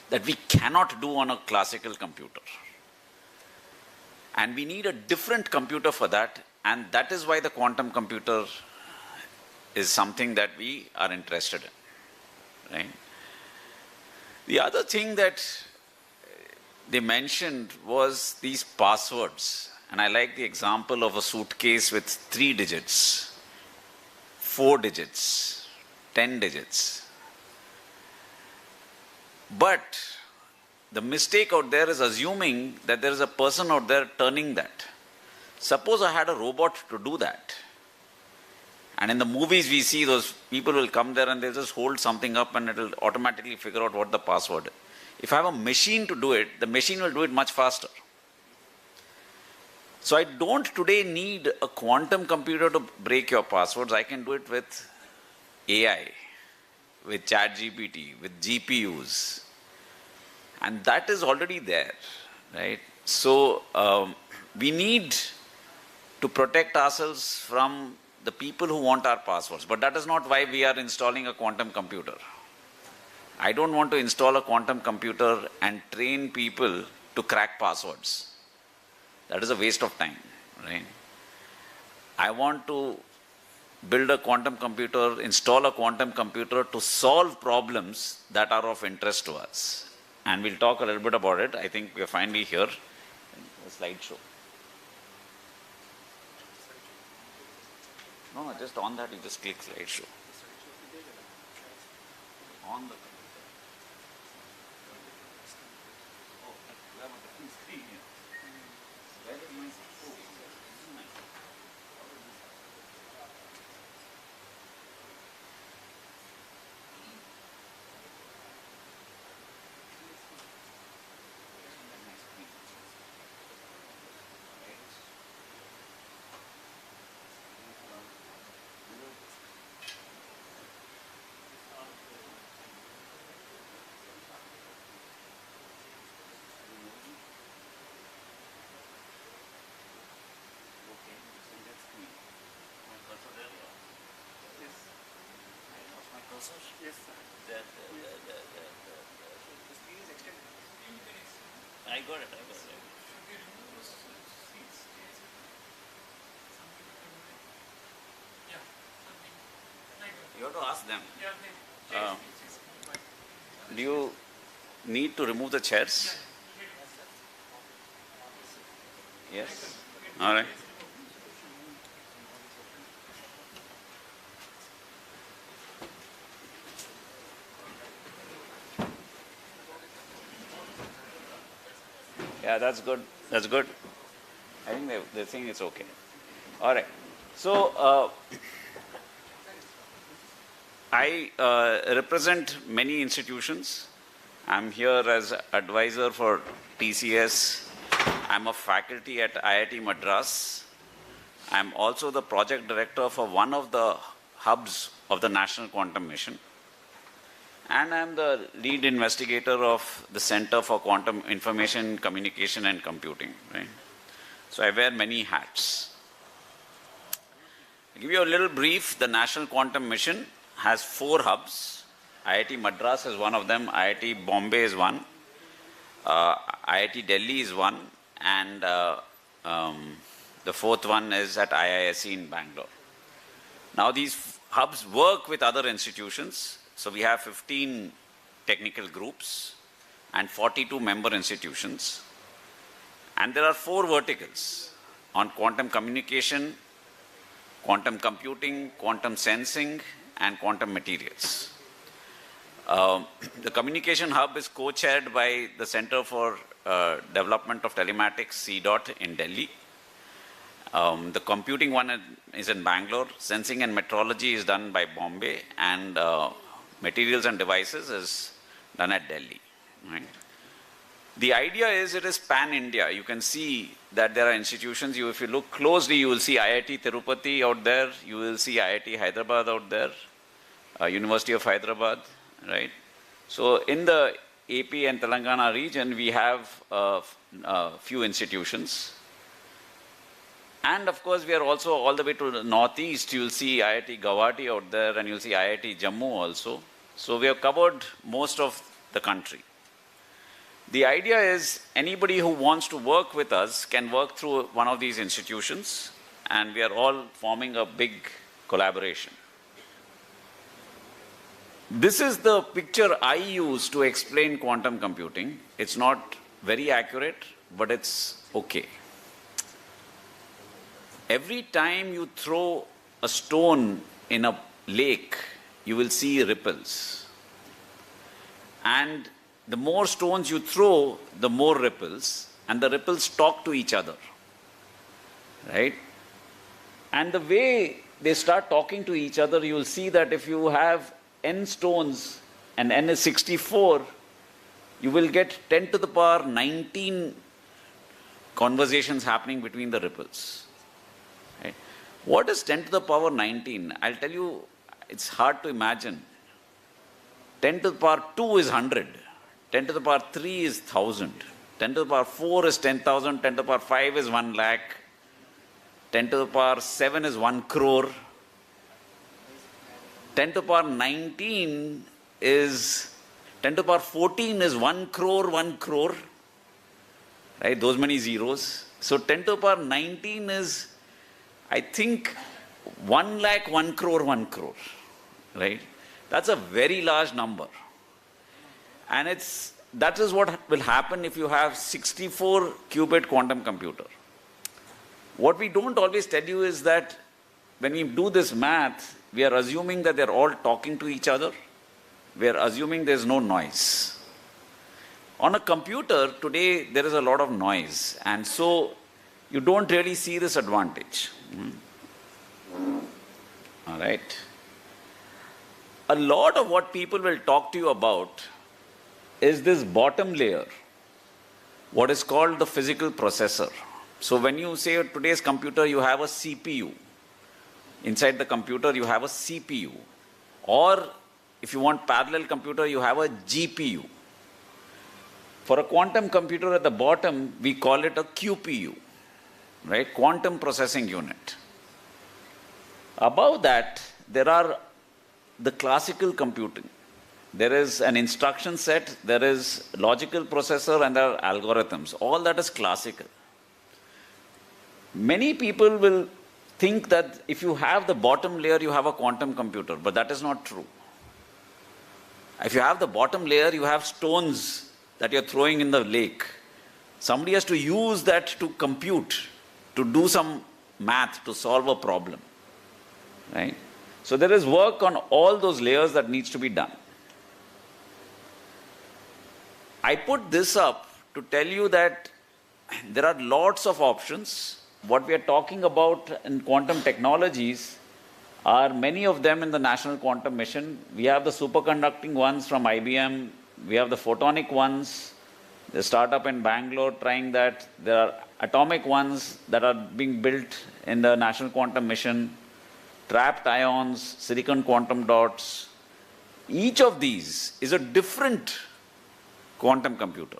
that we cannot do on a classical computer. And we need a different computer for that, and that is why the quantum computer is something that we are interested in. Right? The other thing that they mentioned was these passwords. And I like the example of a suitcase with 3 digits, 4 digits, 10 digits. But the mistake out there is assuming that there is a person out there turning that. Suppose I had a robot to do that. And in the movies we see those people will come there and they'll just hold something up and it will automatically figure out what the password is. If I have a machine to do it, the machine will do it much faster. So I don't today need a quantum computer to break your passwords. I can do it with AI, with ChatGPT, with GPUs. And that is already there, right? So we need to protect ourselves from the people who want our passwords. But that is not why we are installing a quantum computer. I don't want to install a quantum computer and train people to crack passwords. That is a waste of time, right? I want to build a quantum computer, install a quantum computer to solve problems that are of interest to us. And we'll talk a little bit about it. I think we're finally here. The slideshow. No, just on that, you just click slideshow. On the oh, we have a different screen here. Where is my oh, this is nice. Yes, sir. The screen is extended. I got it. You have to ask them. Do you need to remove the chairs? Yes. All right. Yeah, that's good. That's good. I think they think it's okay. All right. So I represent many institutions. I'm here as advisor for TCS. I'm a faculty at IIT Madras. I'm also the project director for one of the hubs of the National Quantum Mission. And I'm the lead investigator of the Center for Quantum Information, Communication and Computing. Right? So I wear many hats. I'll give you a little brief. The National Quantum Mission has 4 hubs. IIT Madras is one of them, IIT Bombay is one, IIT Delhi is one, and the 4th one is at IISc in Bangalore. Now these hubs work with other institutions. So we have 15 technical groups and 42 member institutions. And there are 4 verticals on quantum communication, quantum computing, quantum sensing, and quantum materials. The communication hub is co-chaired by the Center for Development of Telematics, CDOT, in Delhi. The computing one is in Bangalore. Sensing and metrology is done by Bombay, and materials and devices is done at Delhi. Right? The idea is it is pan-India. You can see that there are institutions. If you look closely, you will see IIT Tirupati out there. You will see IIT Hyderabad out there, University of Hyderabad. Right? So in the AP and Telangana region, we have a few institutions. And of course, we are also all the way to the northeast. You will see IIT Guwahati out there, and you will see IIT Jammu also. So we have covered most of the country. The idea is anybody who wants to work with us can work through one of these institutions, and we are all forming a big collaboration. This is the picture I use to explain quantum computing. It's not very accurate, but it's okay. Every time you throw a stone in a lake, you will see ripples. And the more stones you throw, the more ripples, and the ripples talk to each other. Right? And the way they start talking to each other, you will see that if you have n stones and n is 64, you will get 10 to the power 19 conversations happening between the ripples. Right? What is 10 to the power 19? I'll tell you, it's hard to imagine. 10 to the power 2 is 100. 10 to the power 3 is 1000. 10 to the power 4 is 10,000. 10 to the power 5 is 1 lakh. 10 to the power 7 is 1 crore. 10 to the power 19 is, 10 to the power 14 is 1 crore, 1 crore. Right? Those many zeros. So 10 to the power 19 is, I think, 1 lakh, 1 crore, 1 crore. Right? That's a very large number. And that is what will happen if you have 64 qubit quantum computer. What we don't always tell you is that when we do this math, we are assuming that they're all talking to each other. We are assuming there's no noise. On a computer, today, there is a lot of noise. And so, you don't really see this advantage. All right. A lot of what people will talk to you about is this bottom layer, what is called the physical processor. So when you say today's computer, you have a CPU. Inside the computer, you have a CPU. Or if you want parallel computer, you have a GPU. For a quantum computer at the bottom, we call it a QPU, right? Quantum processing unit. Above that, there are the classical computing. There is an instruction set, there is logical processor, and there are algorithms. All that is classical. Many people will think that if you have the bottom layer, you have a quantum computer, but that is not true. If you have the bottom layer, you have stones that you're throwing in the lake. Somebody has to use that to compute, to do some math, to solve a problem. Right? So there is work on all those layers that needs to be done. I put this up to tell you that there are lots of options. What we are talking about in quantum technologies are many of them in the National Quantum Mission. We have the superconducting ones from IBM. We have the photonic ones. The startup in Bangalore trying that. There are atomic ones that are being built in the National Quantum Mission, trapped ions, silicon quantum dots. Each of these is a different quantum computer.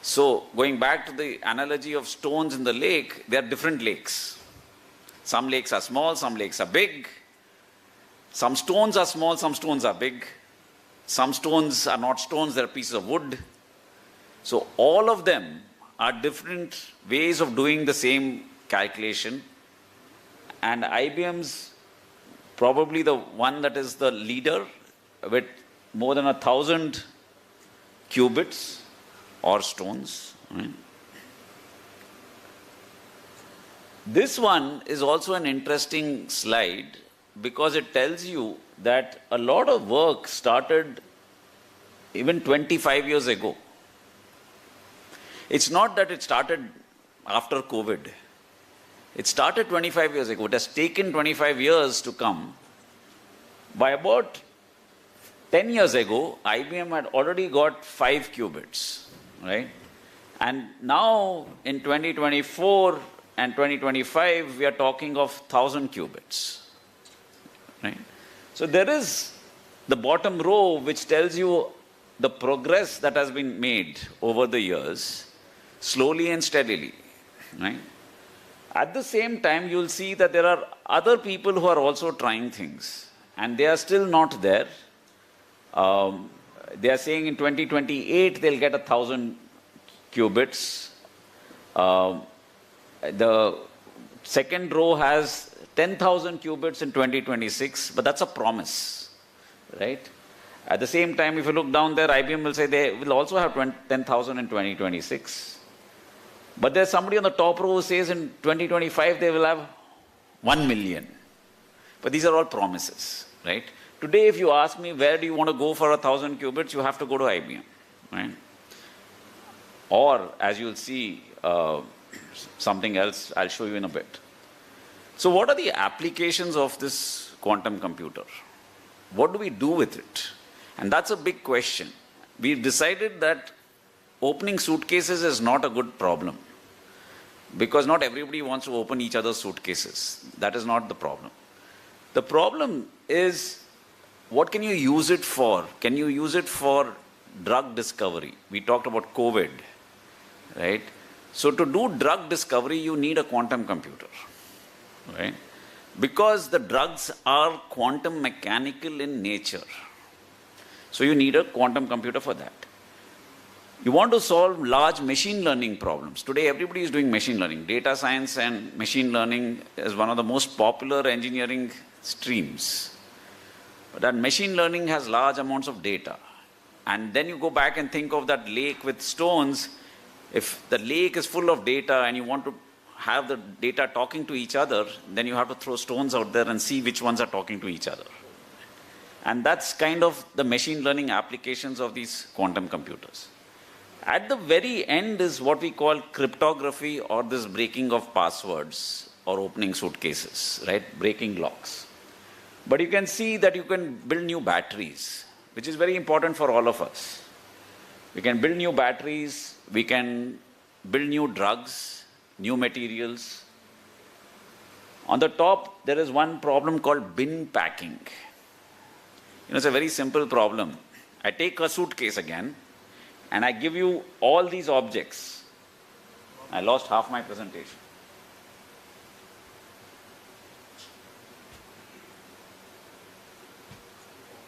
So, going back to the analogy of stones in the lake, they are different lakes. Some lakes are small, some lakes are big. Some stones are small, some stones are big. Some stones are not stones, they're pieces of wood. So all of them are different ways of doing the same calculation. And IBM's probably the one that is the leader with more than 1,000 qubits or stones. Right? This one is also an interesting slide because it tells you that a lot of work started even 25 years ago. It's not that it started after COVID. It started 25 years ago. It has taken 25 years to come. By about 10 years ago, IBM had already got 5 qubits, right? And now in 2024 and 2025, we are talking of 1,000 qubits, right? So there is the bottom row which tells you the progress that has been made over the years, slowly and steadily, right? At the same time, you'll see that there are other people who are also trying things, and they are still not there. They are saying in 2028 they'll get 1,000 qubits. The second row has 10,000 qubits in 2026, but that's a promise, right? At the same time, if you look down there, IBM will say they will also have 10,000 in 2026. But there's somebody on the top row who says in 2025 they will have 1 million. But these are all promises, right? Today, if you ask me where do you want to go for 1,000 qubits, you have to go to IBM, right? Or, as you'll see, something else I'll show you in a bit. So what are the applications of this quantum computer? What do we do with it? And that's a big question. We've decided that opening suitcases is not a good problem, because not everybody wants to open each other's suitcases. That is not the problem. The problem is, what can you use it for? Can you use it for drug discovery? We talked about COVID, right? So to do drug discovery, you need a quantum computer, right? Because the drugs are quantum mechanical in nature. So you need a quantum computer for that. You want to solve large machine learning problems. Today everybody is doing machine learning. Data science and machine learning is one of the most popular engineering streams. But that machine learning has large amounts of data. And then you go back and think of that lake with stones. If the lake is full of data and you want to have the data talking to each other, then you have to throw stones out there and see which ones are talking to each other. And that's kind of the machine learning applications of these quantum computers. At the very end is what we call cryptography, or this breaking of passwords or opening suitcases, right? Breaking locks. But you can see that you can build new batteries, which is very important for all of us. We can build new batteries, we can build new drugs, new materials. On the top, there is one problem called bin packing. It's a very simple problem. I take a suitcase again, and I give you all these objects. I lost half my presentation.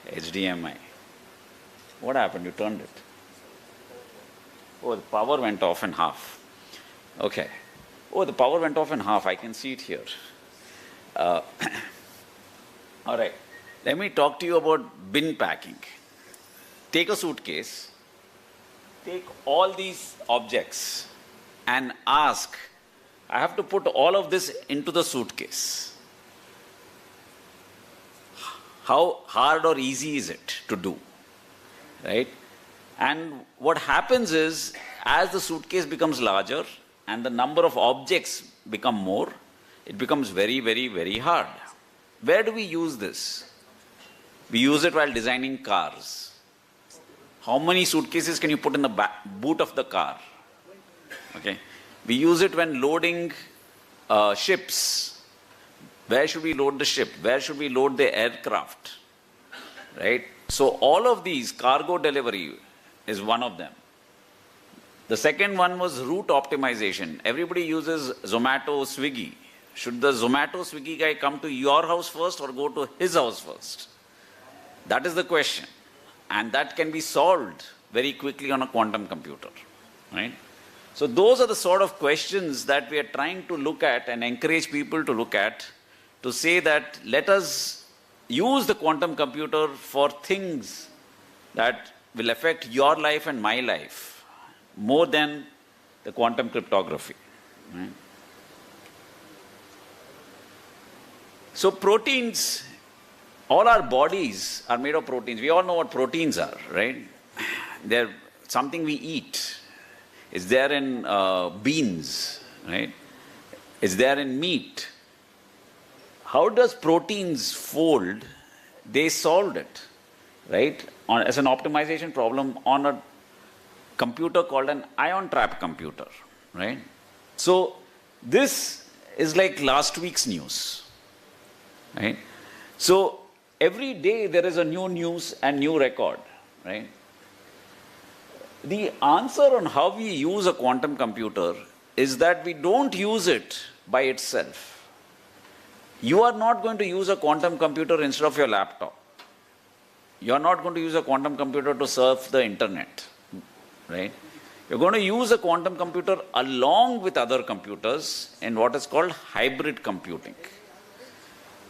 HDMI. What happened? You turned it. Oh, the power went off in half. Okay. Oh, the power went off in half. I can see it here. All right. Let me talk to you about bin packing. Take a suitcase. Take all these objects and ask, I have to put all of this into the suitcase. How hard or easy is it to do? Right? And what happens is, as the suitcase becomes larger and the number of objects become more, it becomes very, very, very hard. Where do we use this? We use it while designing cars. How many suitcases can you put in the boot of the car? Okay. We use it when loading ships. Where should we load the ship? Where should we load the aircraft? Right? So all of these, cargo delivery is one of them. The second one was route optimization. Everybody uses Zomato, Swiggy. Should the Zomato, Swiggy guy come to your house first or go to his house first? That is the question. And that can be solved very quickly on a quantum computer. Right? So those are the sort of questions that we are trying to look at and encourage people to look at, to say that let us use the quantum computer for things that will affect your life and my life more than the quantum cryptography. Right? So proteins, all our bodies are made of proteins. We all know what proteins are, right? They're something we eat. It's there in beans, right? It's there in meat. How does proteins fold? They solved it, right? As an optimization problem on a computer called an ion trap computer, right? So this is like last week's news, right? So every day there is a new news and new record, right? The answer on how we use a quantum computer is that we don't use it by itself. You are not going to use a quantum computer instead of your laptop. You are not going to use a quantum computer to surf the internet, right? You're going to use a quantum computer along with other computers in what is called hybrid computing.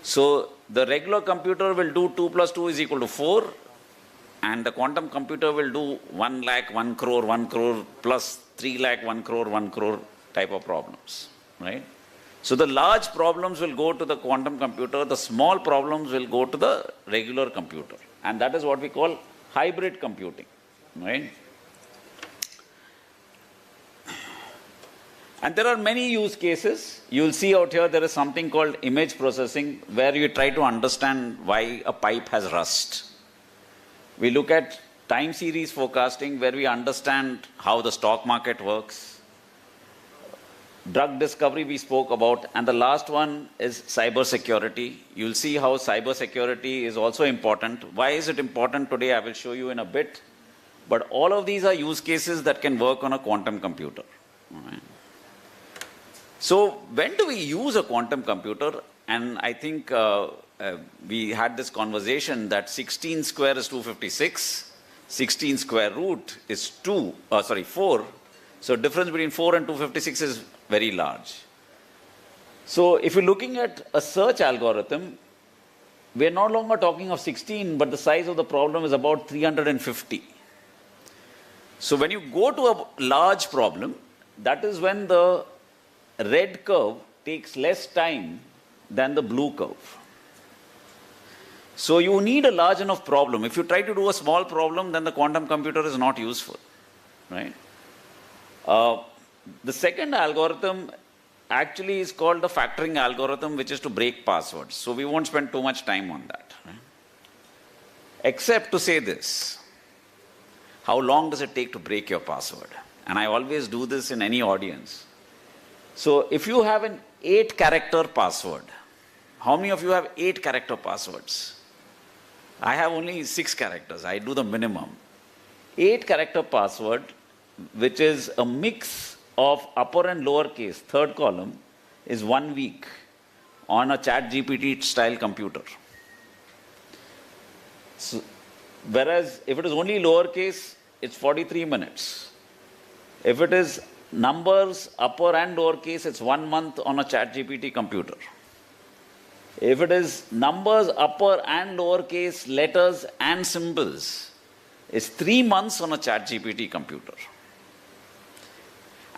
So the regular computer will do 2 plus 2 is equal to 4, and the quantum computer will do 1 lakh, 1 crore plus 3 lakh, 1 crore type of problems, right? So the large problems will go to the quantum computer, the small problems will go to the regular computer. And that is what we call hybrid computing, right? And there are many use cases. You'll see out here there is something called image processing, where you try to understand why a pipe has rust. We look at time series forecasting, where we understand how the stock market works. Drug discovery we spoke about, and the last one is cyber security. You'll see how cyber security is also important. Why is it important today? I will show you in a bit. But all of these are use cases that can work on a quantum computer. Right. So when do we use a quantum computer? And I think we had this conversation that 16 square is 256, 16 square root is 4. So difference between 4 and 256 is very large. So if you're looking at a search algorithm, we're no longer talking of 16, but the size of the problem is about 350. So when you go to a large problem, that is when the red curve takes less time than the blue curve. So you need a large enough problem. If you try to do a small problem, then the quantum computer is not useful, right? The second algorithm actually is called the factoring algorithm, which is to break passwords. So we won't spend too much time on that, right? Except to say this: how long does it take to break your password? And I always do this in any audience. So if you have an 8-character password, how many of you have 8-character passwords? I have only 6 characters. I do the minimum. 8-character password, which is a mix of upper and lower case, third column, is 1 week on a ChatGPT style computer. So, whereas if it is only lower case, it's 43 minutes. If it is numbers, upper and lower case, it's 1 month on a ChatGPT computer. If it is numbers, upper and lower case, letters and symbols, it's 3 months on a ChatGPT computer.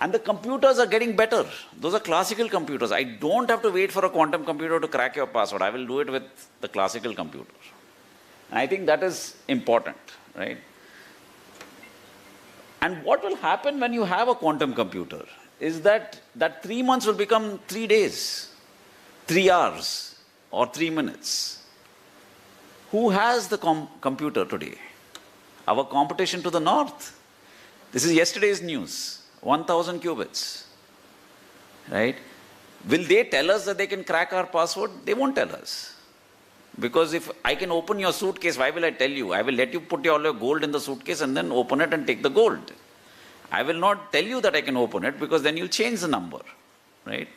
And the computers are getting better. Those are classical computers. I don't have to wait for a quantum computer to crack your password. I will do it with the classical computer. And I think that is important, right? And what will happen when you have a quantum computer is that 3 months will become 3 days, 3 hours, or 3 minutes. Who has the computer today? our competition to the north. This is yesterday's news, 1,000 qubits, right? Will they tell us that they can crack our password? They won't tell us. Because if I can open your suitcase, why will I tell you? I will let you put all your gold in the suitcase and then open it and take the gold. I will not tell you that I can open it because then you'll change the number, right?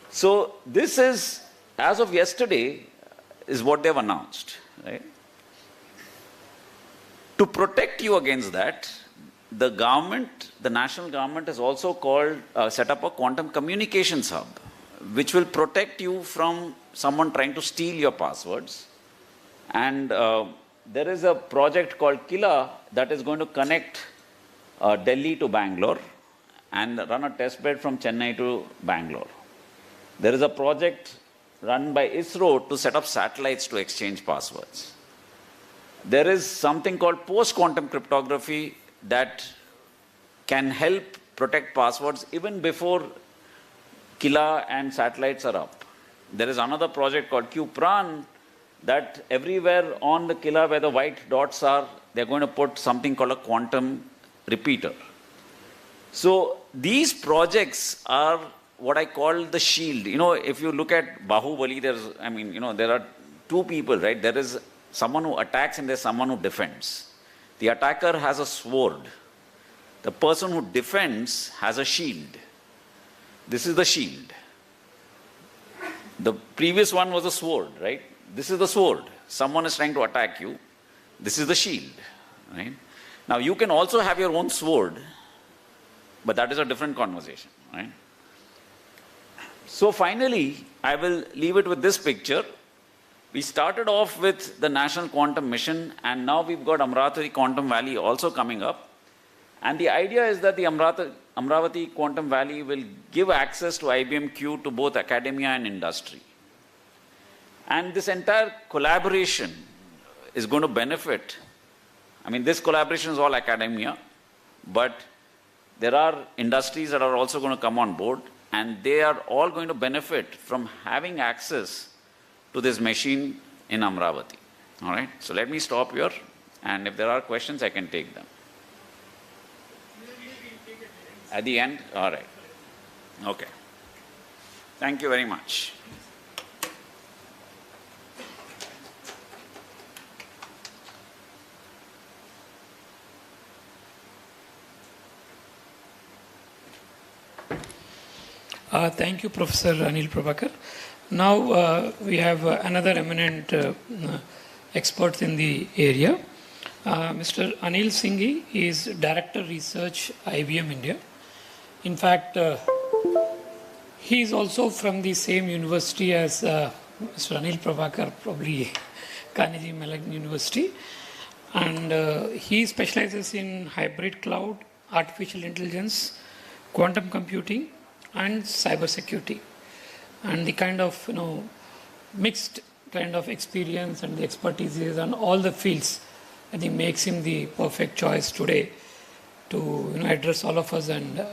So this is, as of yesterday, is what they've announced, right? To protect you against that, the government, the national government has also set up a quantum communications hub, which will protect you from someone trying to steal your passwords. And there is a project called Kila that is going to connect Delhi to Bangalore and run a test bed from Chennai to Bangalore. There is a project run by ISRO to set up satellites to exchange passwords. There is something called post-quantum cryptography that can help protect passwords even before Kila and satellites are up. There is another project called QPRAN that everywhere on the Kila where the white dots are, they're going to put something called a quantum repeater. So these projects are what I call the shield. You know, if you look at Bahubali, there are two people, right? There is someone who attacks and there's someone who defends. The attacker has a sword. The person who defends has a shield. This is the shield. The previous one was a sword, right? This is the sword. Someone is trying to attack you. This is the shield, right? Now you can also have your own sword, but that is a different conversation, right? So finally, I will leave it with this picture. We started off with the National Quantum Mission, and now we've got Amravati Quantum Valley also coming up. And the idea is that the Amravati Quantum Valley will give access to IBM Q to both academia and industry. And this entire collaboration is going to benefit. I mean, this collaboration is all academia, but there are industries that are also going to come on board, and they are all going to benefit from having access to this machine in Amravati. All right, so let me stop here, and if there are questions, I can take them. At the end? All right. Okay. Thank you very much. Thank you, Professor Anil Prabhakar. Now we have another eminent expert in the area. Mr. Anil Singhi is Director Research, IBM India. In fact, he is also from the same university as Mr. Anil Prabhakar, probably Carnegie Mellon University. And he specializes in hybrid cloud, artificial intelligence, quantum computing, and cybersecurity. And the kind of mixed kind of experience and the expertise on all the fields, I think makes him the perfect choice today to address all of us and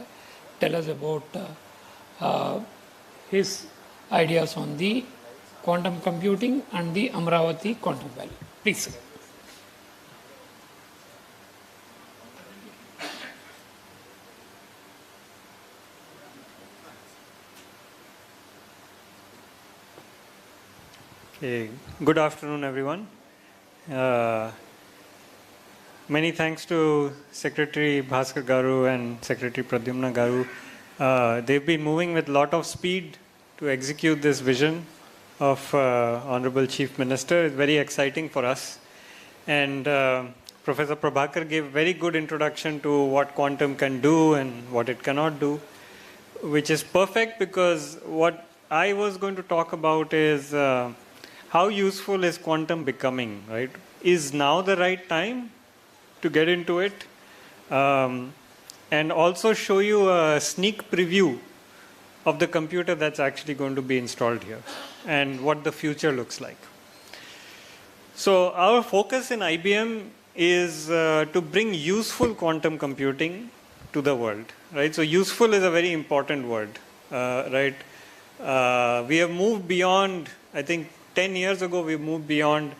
tell us about his ideas on the quantum computing and the Amravati Quantum Valley. Please, sir. Okay. Good afternoon, everyone. Many thanks to Secretary Bhaskar Garu and Secretary Pradyumna Garu. They've been moving with a lot of speed to execute this vision of Honorable Chief Minister. It's very exciting for us. And Professor Prabhakar gave a very good introduction to what quantum can do and what it cannot do, which is perfect because what I was going to talk about is how useful is quantum becoming, right? Is now the right time to get into it? And also show you a sneak preview of the computer that's actually going to be installed here and what the future looks like. So our focus in IBM is to bring useful quantum computing to the world, right? So useful is a very important word, right? We have moved beyond, I think 10 years ago, we moved beyond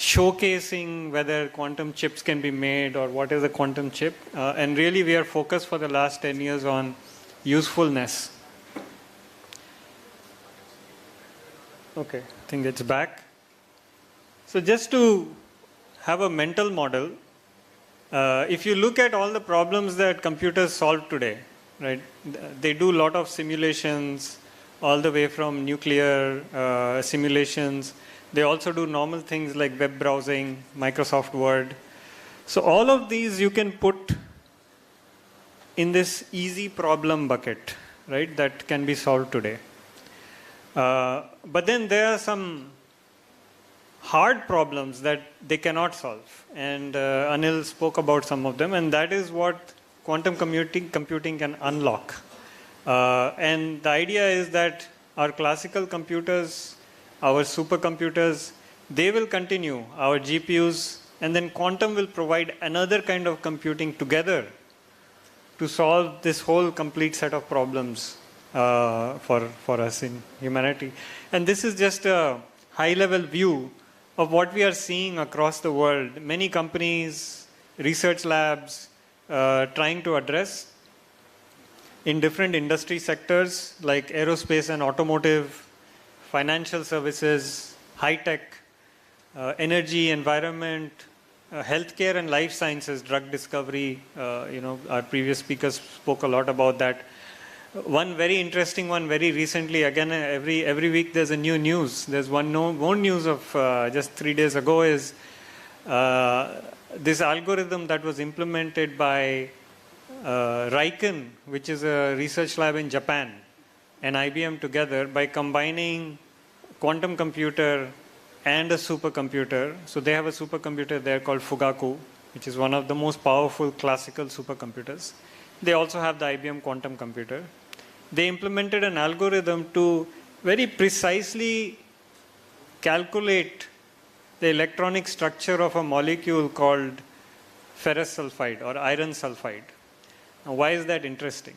showcasing whether quantum chips can be made or what is a quantum chip. And really we are focused for the last 10 years on usefulness. Okay, I think it's back. So just to have a mental model, if you look at all the problems that computers solve today, right, they do a lot of simulations, all the way from nuclear simulations. They also do normal things like web browsing, Microsoft Word. So all of these you can put in this easy problem bucket, right, that can be solved today. But then there are some hard problems that they cannot solve. And Anil spoke about some of them, and that is what quantum computing can unlock. And the idea is that our classical computers, our supercomputers, they will continue, our GPUs, and then quantum will provide another kind of computing together to solve this whole complete set of problems for us in humanity. And this is just a high-level view of what we are seeing across the world. Many companies, research labs, trying to address in different industry sectors like aerospace and automotive, financial services, high-tech, energy, environment, healthcare and life sciences, drug discovery. Our previous speakers spoke a lot about that. One very interesting one very recently, again, every week there's a new news. There's one news of just 3 days ago is this algorithm that was implemented by Riken, which is a research lab in Japan, and IBM together by combining quantum computer and a supercomputer. So they have a supercomputer there called Fugaku, which is one of the most powerful classical supercomputers. They also have the IBM quantum computer. They implemented an algorithm to very precisely calculate the electronic structure of a molecule called ferrous sulfide or iron sulfide. Now, why is that interesting?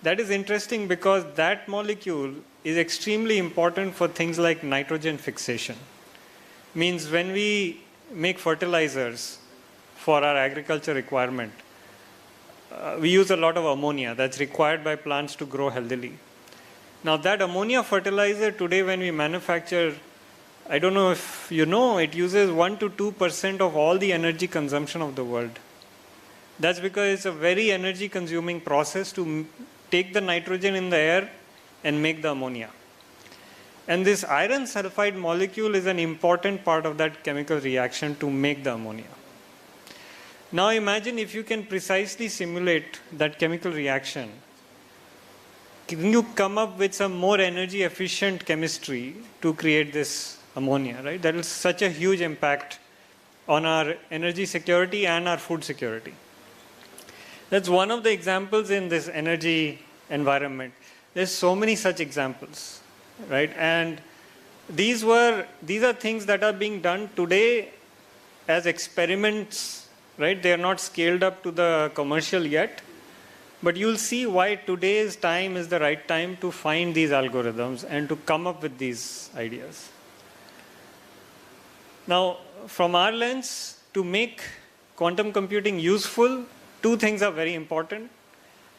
That is interesting because that molecule is extremely important for things like nitrogen fixation. Means when we make fertilizers for our agriculture requirement, we use a lot of ammonia that's required by plants to grow healthily. Now that ammonia fertilizer today when we manufacture, I don't know if you know, it uses 1 to 2% of all the energy consumption of the world. That's because it's a very energy consuming process to take the nitrogen in the air and make the ammonia. And this iron sulfide molecule is an important part of that chemical reaction to make the ammonia. Now imagine if you can precisely simulate that chemical reaction. Can you come up with some more energy efficient chemistry to create this ammonia, right? That is such a huge impact on our energy security and our food security. That's one of the examples in this energy environment. There's so many such examples, right? And these are things that are being done today as experiments, right? They are not scaled up to the commercial yet, but you'll see why today's time is the right time to find these algorithms and to come up with these ideas. Now, from our lens, to make quantum computing useful, two things are very important,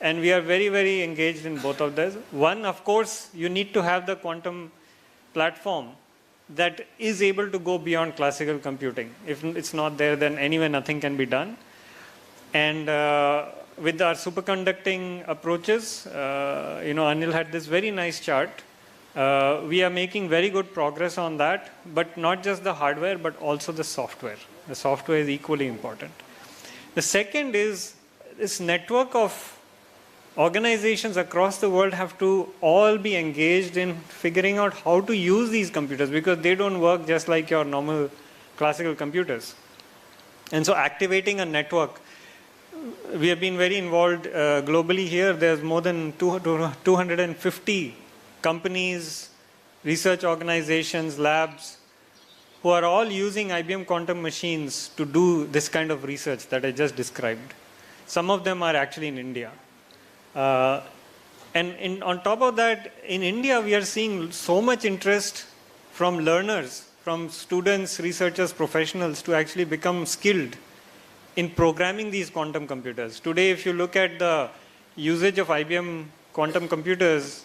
and we are very, very engaged in both of those. One, of course, you need to have the quantum platform that is able to go beyond classical computing. If it's not there, then anyway, nothing can be done. And with our superconducting approaches, Anil had this very nice chart. We are making very good progress on that, but not just the hardware, but also the software. The software is equally important. The second is this network of organizations across the world have to all be engaged in figuring out how to use these computers because they don't work just like your normal classical computers. And so activating a network, we have been very involved globally here. There's more than 250 companies, research organizations, labs, who are all using IBM quantum machines to do this kind of research that I just described. Some of them are actually in India. On top of that, in India, we are seeing so much interest from learners from students, researchers, professionals to actually become skilled in programming these quantum computers. Today, if you look at the usage of IBM quantum computers,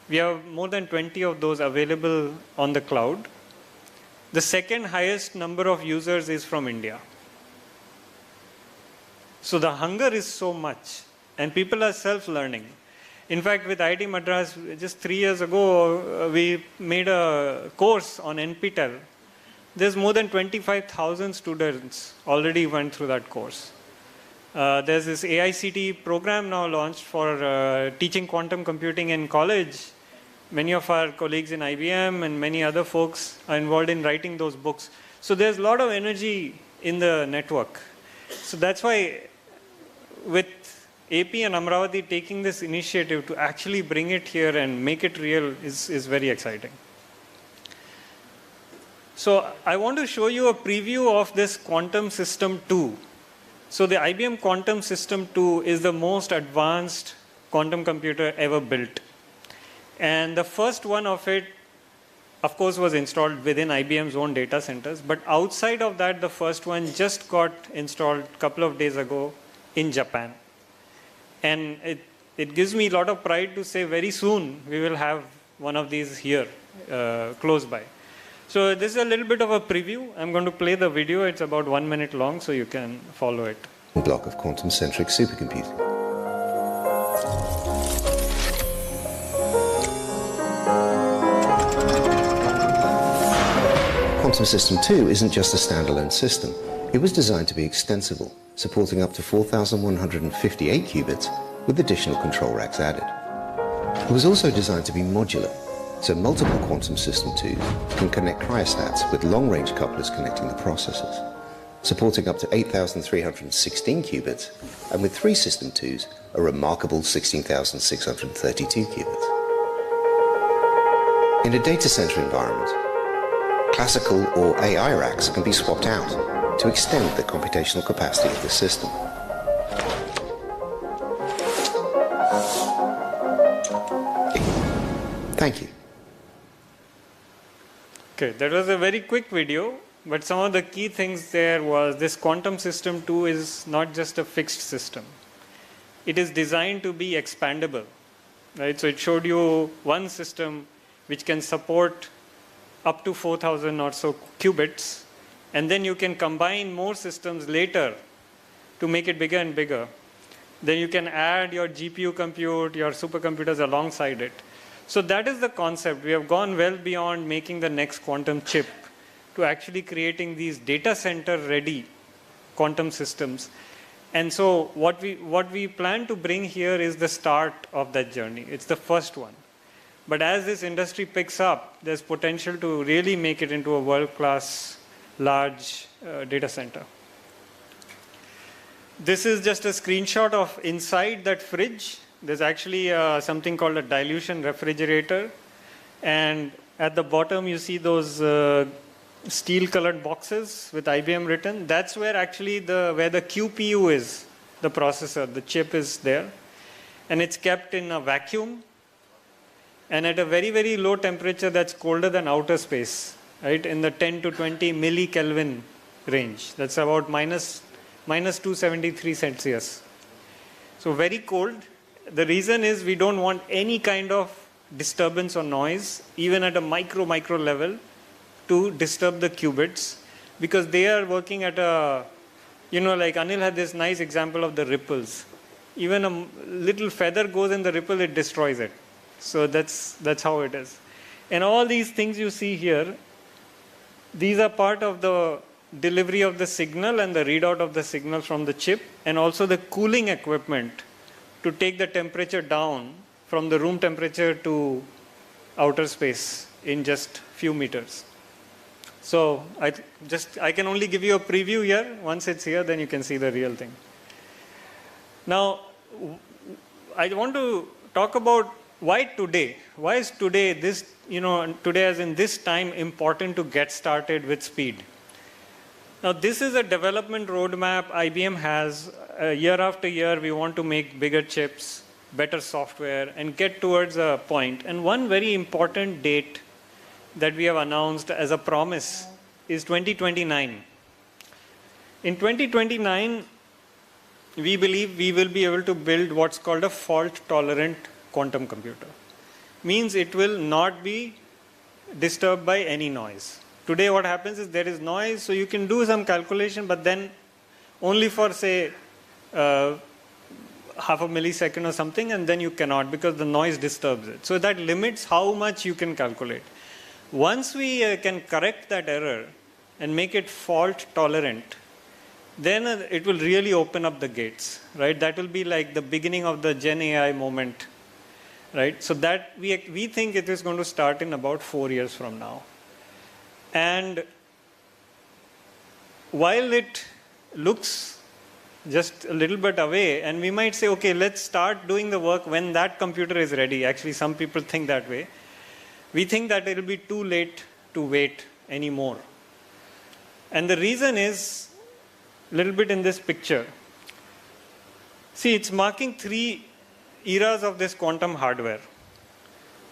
we have more than 20 of those available on the cloud. The second highest number of users is from India. So the hunger is so much, and people are self-learning. In fact, with IIT Madras, just 3 years ago, we made a course on NPTEL. There's more than 25,000 students already went through that course. There's this AICTE program now launched for teaching quantum computing in college. Many of our colleagues in IBM and many other folks are involved in writing those books. So there's a lot of energy in the network. So that's why with AP and Amravati taking this initiative to actually bring it here and make it real is very exciting. So I want to show you a preview of this Quantum System 2. So the IBM Quantum System 2 is the most advanced quantum computer ever built. And the first one of it, of course, was installed within IBM's own data centers. But outside of that, the first one just got installed a couple of days ago in Japan. And it gives me a lot of pride to say very soon we will have one of these here, close by. So this is a little bit of a preview. I'm going to play the video. It's about 1 minute long, so you can follow it. Block of quantum-centric supercomputing. Quantum System 2 isn't just a standalone system. It was designed to be extensible, supporting up to 4,158 qubits with additional control racks added. It was also designed to be modular, so multiple Quantum System 2s can connect cryostats with long-range couplers connecting the processors, supporting up to 8,316 qubits, and with 3 System 2s, a remarkable 16,632 qubits. In a data center environment, classical or AI racks can be swapped out to extend the computational capacity of the system. Thank you. Okay, that was a very quick video, but some of the key things there was this Quantum System 2 is not just a fixed system. It is designed to be expandable, right? So it showed you one system which can support up to 4,000 or so qubits, and then you can combine more systems later to make it bigger and bigger. Then you can add your GPU compute, your supercomputers alongside it. So that is the concept. We have gone well beyond making the next quantum chip to actually creating these data center ready quantum systems. And so what we plan to bring here is the start of that journey. It's the first one. But as this industry picks up, there's potential to really make it into a world-class large data center. This is just a screenshot of inside that fridge. There's actually something called a dilution refrigerator. And at the bottom, you see those steel-colored boxes with IBM written. That's where actually where the QPU is, the processor, the chip is there. And it's kept in a vacuum. And at a very, very low temperature that's colder than outer space, right? In the 10 to 20 millikelvin range. That's about minus 273 Celsius. So very cold. The reason is we don't want any kind of disturbance or noise, even at a micro level, to disturb the qubits, because they are working at a, like Anil had this nice example of the ripples. Even a little feather goes in the ripple, it destroys it. So that's how it is. And all these things you see here, these are part of the delivery of the signal and the readout of the signal from the chip, and also the cooling equipment to take the temperature down from the room temperature to outer space in just few meters. So I can only give you a preview here. Once it's here, then you can see the real thing. Now, I want to talk about why today? Why is today today as in this time important to get started with speed? Now this is a development roadmap IBM has. Year after year, we want to make bigger chips, better software, and get towards a point. And one very important date that we have announced as a promise is 2029. In 2029, we believe we will be able to build what's called a fault-tolerant quantum computer. Means it will not be disturbed by any noise. Today what happens is there is noise, so you can do some calculation, but then only for, say, half a millisecond or something, and then you cannot because the noise disturbs it. So that limits how much you can calculate. Once we can correct that error and make it fault tolerant, then it will really open up the gates, right? That will be like the beginning of the Gen AI moment, right? So that we think it is going to start in about 4 years from now. And while it looks just a little bit away, and we might say, okay, let's start doing the work when that computer is ready. Actually, some people think that way. We think that it will be too late to wait anymore. And the reason is a little bit in this picture. See, it's marking 3 eras of this quantum hardware.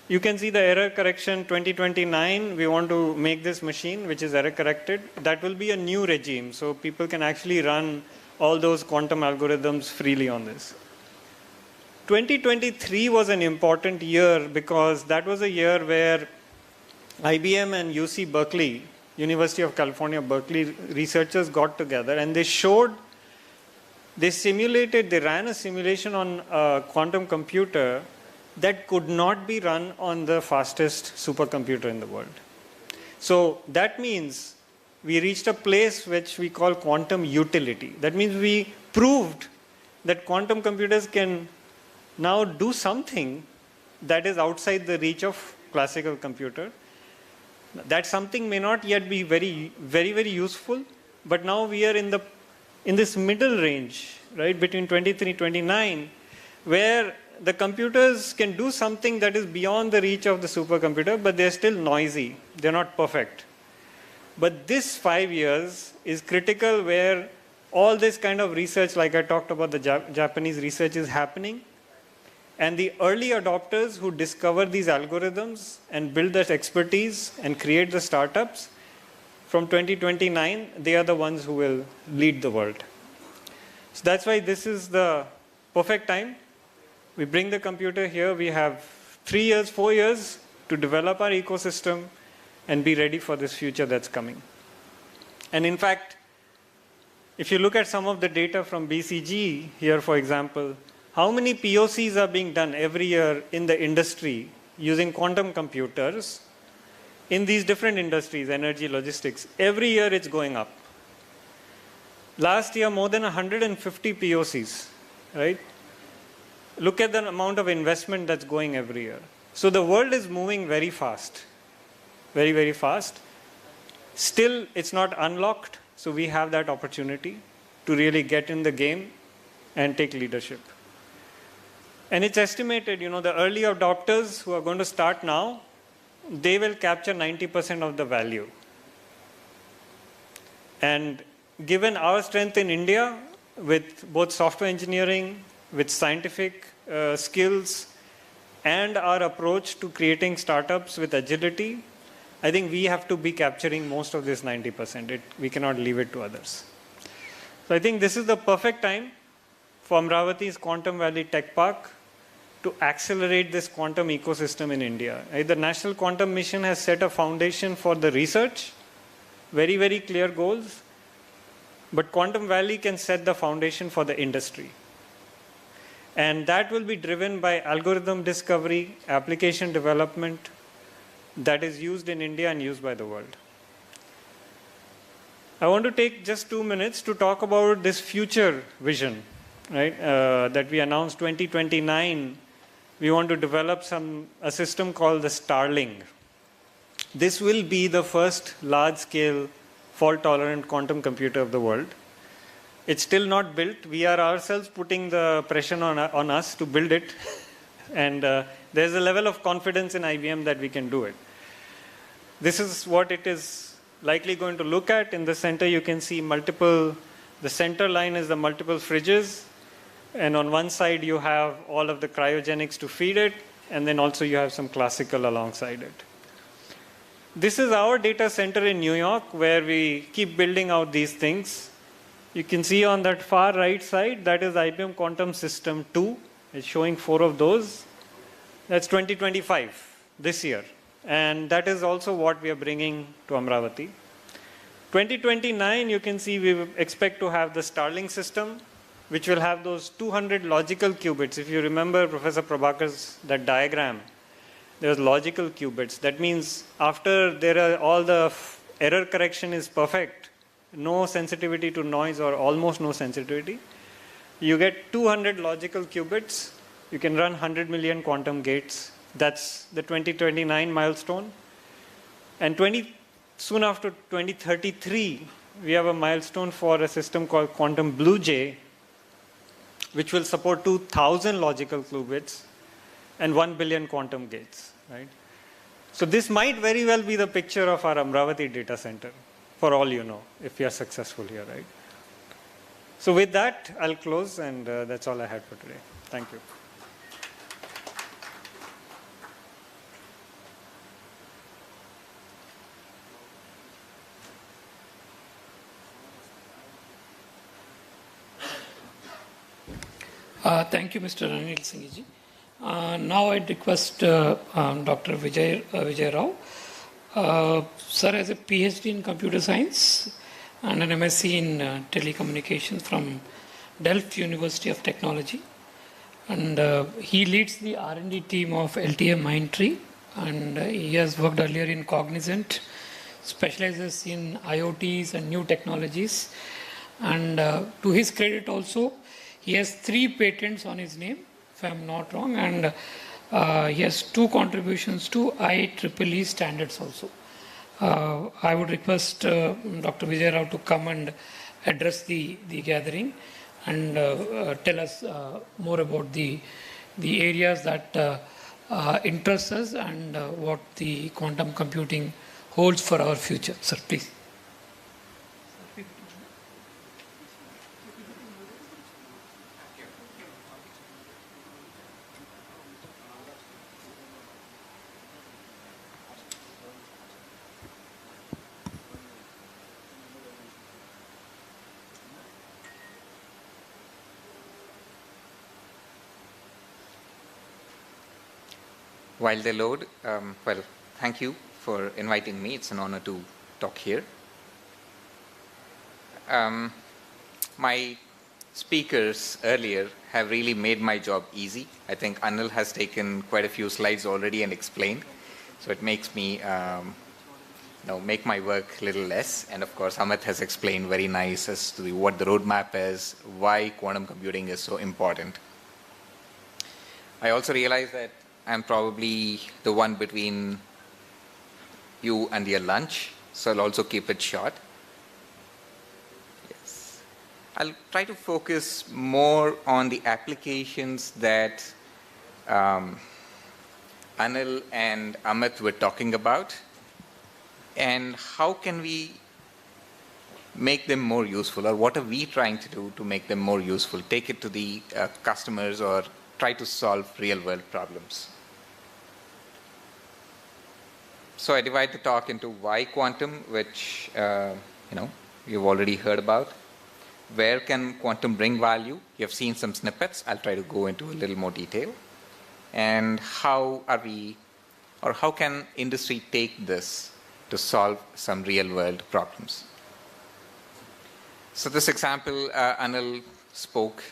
You can see the error correction 2029. We want to make this machine, which is error corrected. That will be a new regime. So people can actually run all those quantum algorithms freely on this. 2023 was an important year because that was a year where IBM and UC Berkeley, University of California, Berkeley researchers got together and they ran a simulation on a quantum computer that could not be run on the fastest supercomputer in the world. So that means we reached a place which we call quantum utility. That means we proved that quantum computers can now do something that is outside the reach of classical computer. That something may not yet be very, very useful, but now we are in this middle range, right, between 23, 29, where the computers can do something that is beyond the reach of the supercomputer, but they're still noisy. They're not perfect. But this 5 years is critical where all this kind of research, like I talked about, the Japanese research is happening. And the early adopters who discover these algorithms and build that expertise and create the startups, from 2029, they are the ones who will lead the world. So that's why this is the perfect time. We bring the computer here. We have 3 years, 4 years to develop our ecosystem and be ready for this future that's coming. And in fact, if you look at some of the data from BCG here, for example, how many POCs are being done every year in the industry using quantum computers in these different industries, energy, logistics? Every year it's going up. Last year, more than 150 POCs, right? Look at the amount of investment that's going every year. So the world is moving very fast, very, very fast. Still, it's not unlocked, so we have that opportunity to really get in the game and take leadership. And it's estimated, the early adopters who are going to start now, they will capture 90% of the value. And given our strength in India, with both software engineering, with scientific skills, and our approach to creating startups with agility, I think we have to be capturing most of this 90%. We cannot leave it to others. So I think this is the perfect time for Amravati's Quantum Valley Tech Park to accelerate this quantum ecosystem in India. The National Quantum Mission has set a foundation for the research, very, very clear goals, but Quantum Valley can set the foundation for the industry. And that will be driven by algorithm discovery, application development that is used in India and used by the world. I want to take just 2 minutes to talk about this future vision, right? That we announced 2029. We want to develop a system called the Starling. This will be the first large-scale fault-tolerant quantum computer of the world. It's still not built. We are ourselves putting the pressure on us to build it. And there's a level of confidence in IBM that we can do it. This is what it is likely going to look at. In the center, you can see the center line is the multiple fridges. And on one side, you have all of the cryogenics to feed it. And then also you have some classical alongside it. This is our data center in New York where we keep building out these things. You can see on that far right side, that is IBM Quantum System 2. It's showing 4 of those. That's 2025, this year. And that is also what we are bringing to Amravati. 2029, you can see we expect to have the Starling system, which will have those 200 logical qubits. If you remember Professor Prabhakar's that diagram, there's logical qubits. That means after all the error correction is perfect, no sensitivity to noise or almost no sensitivity, you get 200 logical qubits. You can run 100 million quantum gates. That's the 2029 milestone. And soon after 2033, we have a milestone for a system called Quantum Blue Jay, which will support 2,000 logical qubits and 1 billion quantum gates. Right? So this might very well be the picture of our Amravati data center, for all you know, if we are successful here. Right? So with that, I'll close, and that's all I had for today. Thank you. Thank you, Mr. Anil Singhji. Now I'd request Dr. Vijay Rao. Sir has a PhD in computer science and an MSc in telecommunications from Delft University of Technology. And he leads the R&D team of LTE Mindtree. And he has worked earlier in Cognizant, specializes in IoTs and new technologies. And to his credit also, he has 3 patents on his name, if I'm not wrong, and he has 2 contributions to IEEE standards also. I would request Dr. Vijay Rao to come and address the gathering and tell us more about the areas that interest us and what the quantum computing holds for our future. Sir, please. While they load, well, thank you for inviting me. It's an honor to talk here. My speakers earlier have really made my job easy. I think Anil has taken quite a few slides already and explained. So it makes me make my work a little less. And of course, Amit has explained very nice as to what the roadmap is, why quantum computing is so important. I also realize that I'm probably the one between you and your lunch, so I'll also keep it short. Yes. I'll try to focus more on the applications that Anil and Amit were talking about, and how can we make them more useful, or what are we trying to do to make them more useful, take it to the customers, or try to solve real-world problems. So I divide the talk into why quantum, which you've already heard about. Where can quantum bring value? You've seen some snippets. I'll try to go into a little more detail. And how can industry take this to solve some real-world problems? So this example, Anil spoke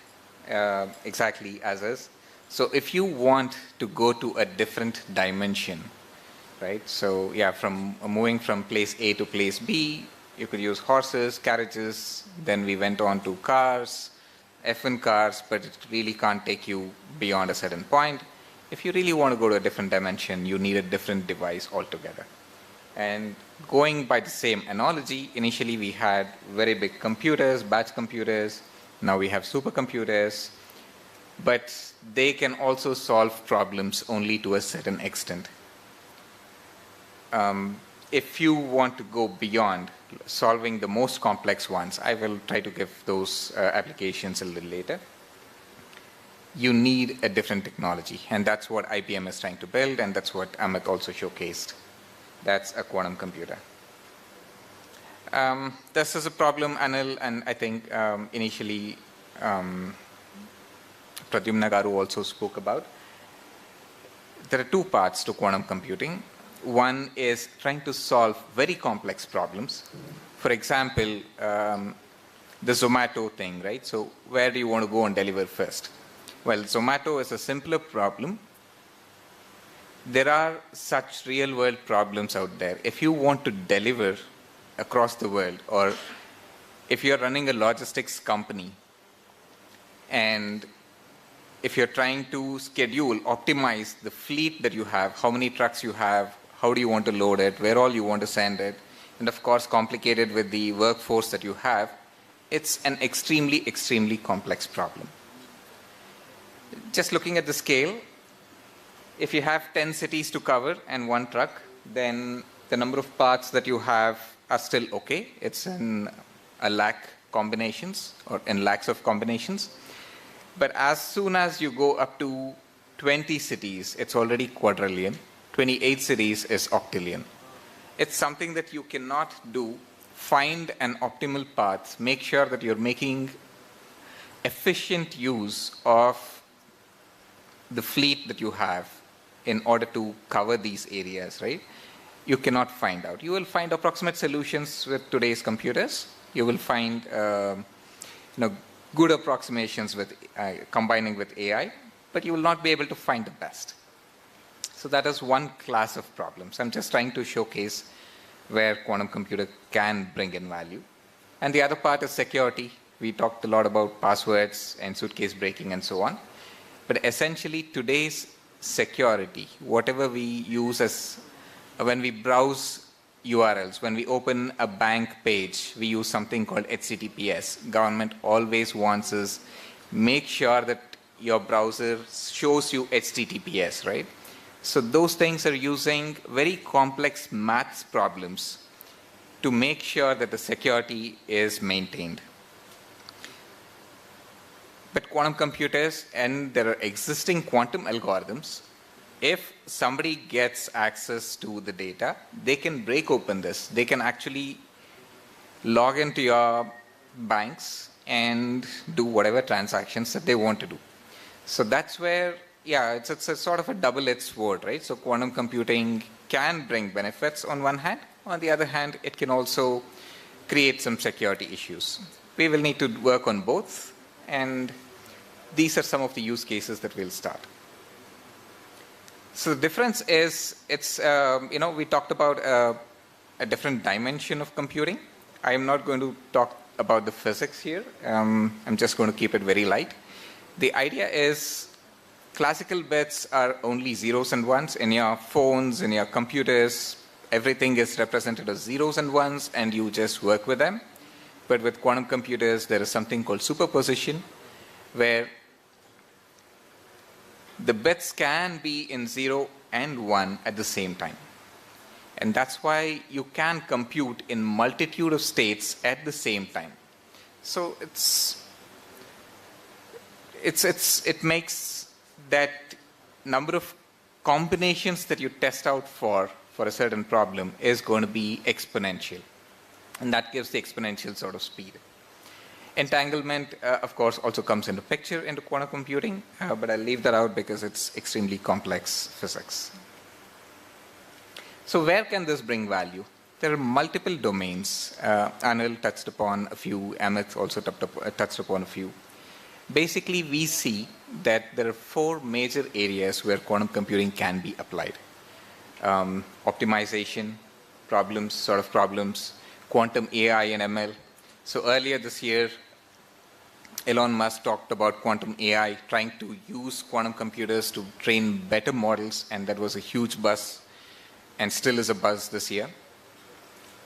exactly as is. So if you want to go to a different dimension, right? So yeah, moving from place A to place B, you could use horses, carriages, then we went on to cars, F1 cars, but it really can't take you beyond a certain point. If you really want to go to a different dimension, you need a different device altogether. And going by the same analogy, initially we had very big computers, batch computers, now we have supercomputers, but they can also solve problems only to a certain extent. If you want to go beyond solving the most complex ones, I will try to give those applications a little later. You need a different technology, and that's what IBM is trying to build, and that's what Amit also showcased. That's a quantum computer. This is a problem, Anil, and I think initially Pradyumna Garu also spoke about. There are two parts to quantum computing. One is trying to solve very complex problems. For example, the Zomato thing, right? So where do you want to go and deliver first? Well, Zomato is a simpler problem. There are such real-world problems out there. If you want to deliver across the world, or if you're running a logistics company, and if you're trying to schedule, optimize the fleet that you have, how many trucks you have, how do you want to load it, where all you want to send it, and of course complicated with the workforce that you have, it's an extremely, extremely complex problem. Just looking at the scale, if you have 10 cities to cover and one truck, then the number of parts that you have are still okay. It's in a lakh combinations or in lakhs of combinations. But as soon as you go up to 20 cities, it's already quadrillion. 28 cities is octillion. It's something that you cannot do. Find an optimal path. Make sure that you're making efficient use of the fleet that you have in order to cover these areas, right? You cannot find out. You will find approximate solutions with today's computers. You will find good approximations with combining with AI, but you will not be able to find the best. So that is one class of problems. I'm just trying to showcase where quantum computer can bring in value. And the other part is security. We talked a lot about passwords and suitcase breaking and so on. But essentially today's security, whatever we use as when we browse URLs, when we open a bank page, we use something called HTTPS. Government always wants us make sure that your browser shows you HTTPS, right? So those things are using very complex maths problems to make sure that the security is maintained. But quantum computers, and there are existing quantum algorithms, if somebody gets access to the data, they can break open this. They can actually log into your banks and do whatever transactions that they want to do. So that's where, yeah, it's a sort of a double-edged sword, right? So quantum computing can bring benefits on one hand. On the other hand, it can also create some security issues. We will need to work on both, and these are some of the use cases that we'll start. So the difference is, it's, we talked about a different dimension of computing. I'm not going to talk about the physics here. I'm just going to keep it very light. The idea is classical bits are only zeros and ones. In your phones, in your computers, everything is represented as zeros and ones, and you just work with them. But with quantum computers, there is something called superposition, where the bits can be in 0 and 1 at the same time. And that's why you can compute in multitude of states at the same time. So it makes that number of combinations that you test out for a certain problem is going to be exponential. And that gives the exponential sort of speed. Entanglement, of course, also comes into picture into quantum computing, but I'll leave that out because it's extremely complex physics. So where can this bring value? There are multiple domains. Anil touched upon a few, Amit also touched upon a few. Basically, we see that there are 4 major areas where quantum computing can be applied. Optimization, problems, quantum AI and ML. So earlier this year, Elon Musk talked about quantum AI, trying to use quantum computers to train better models, and that was a huge buzz, and still is a buzz this year.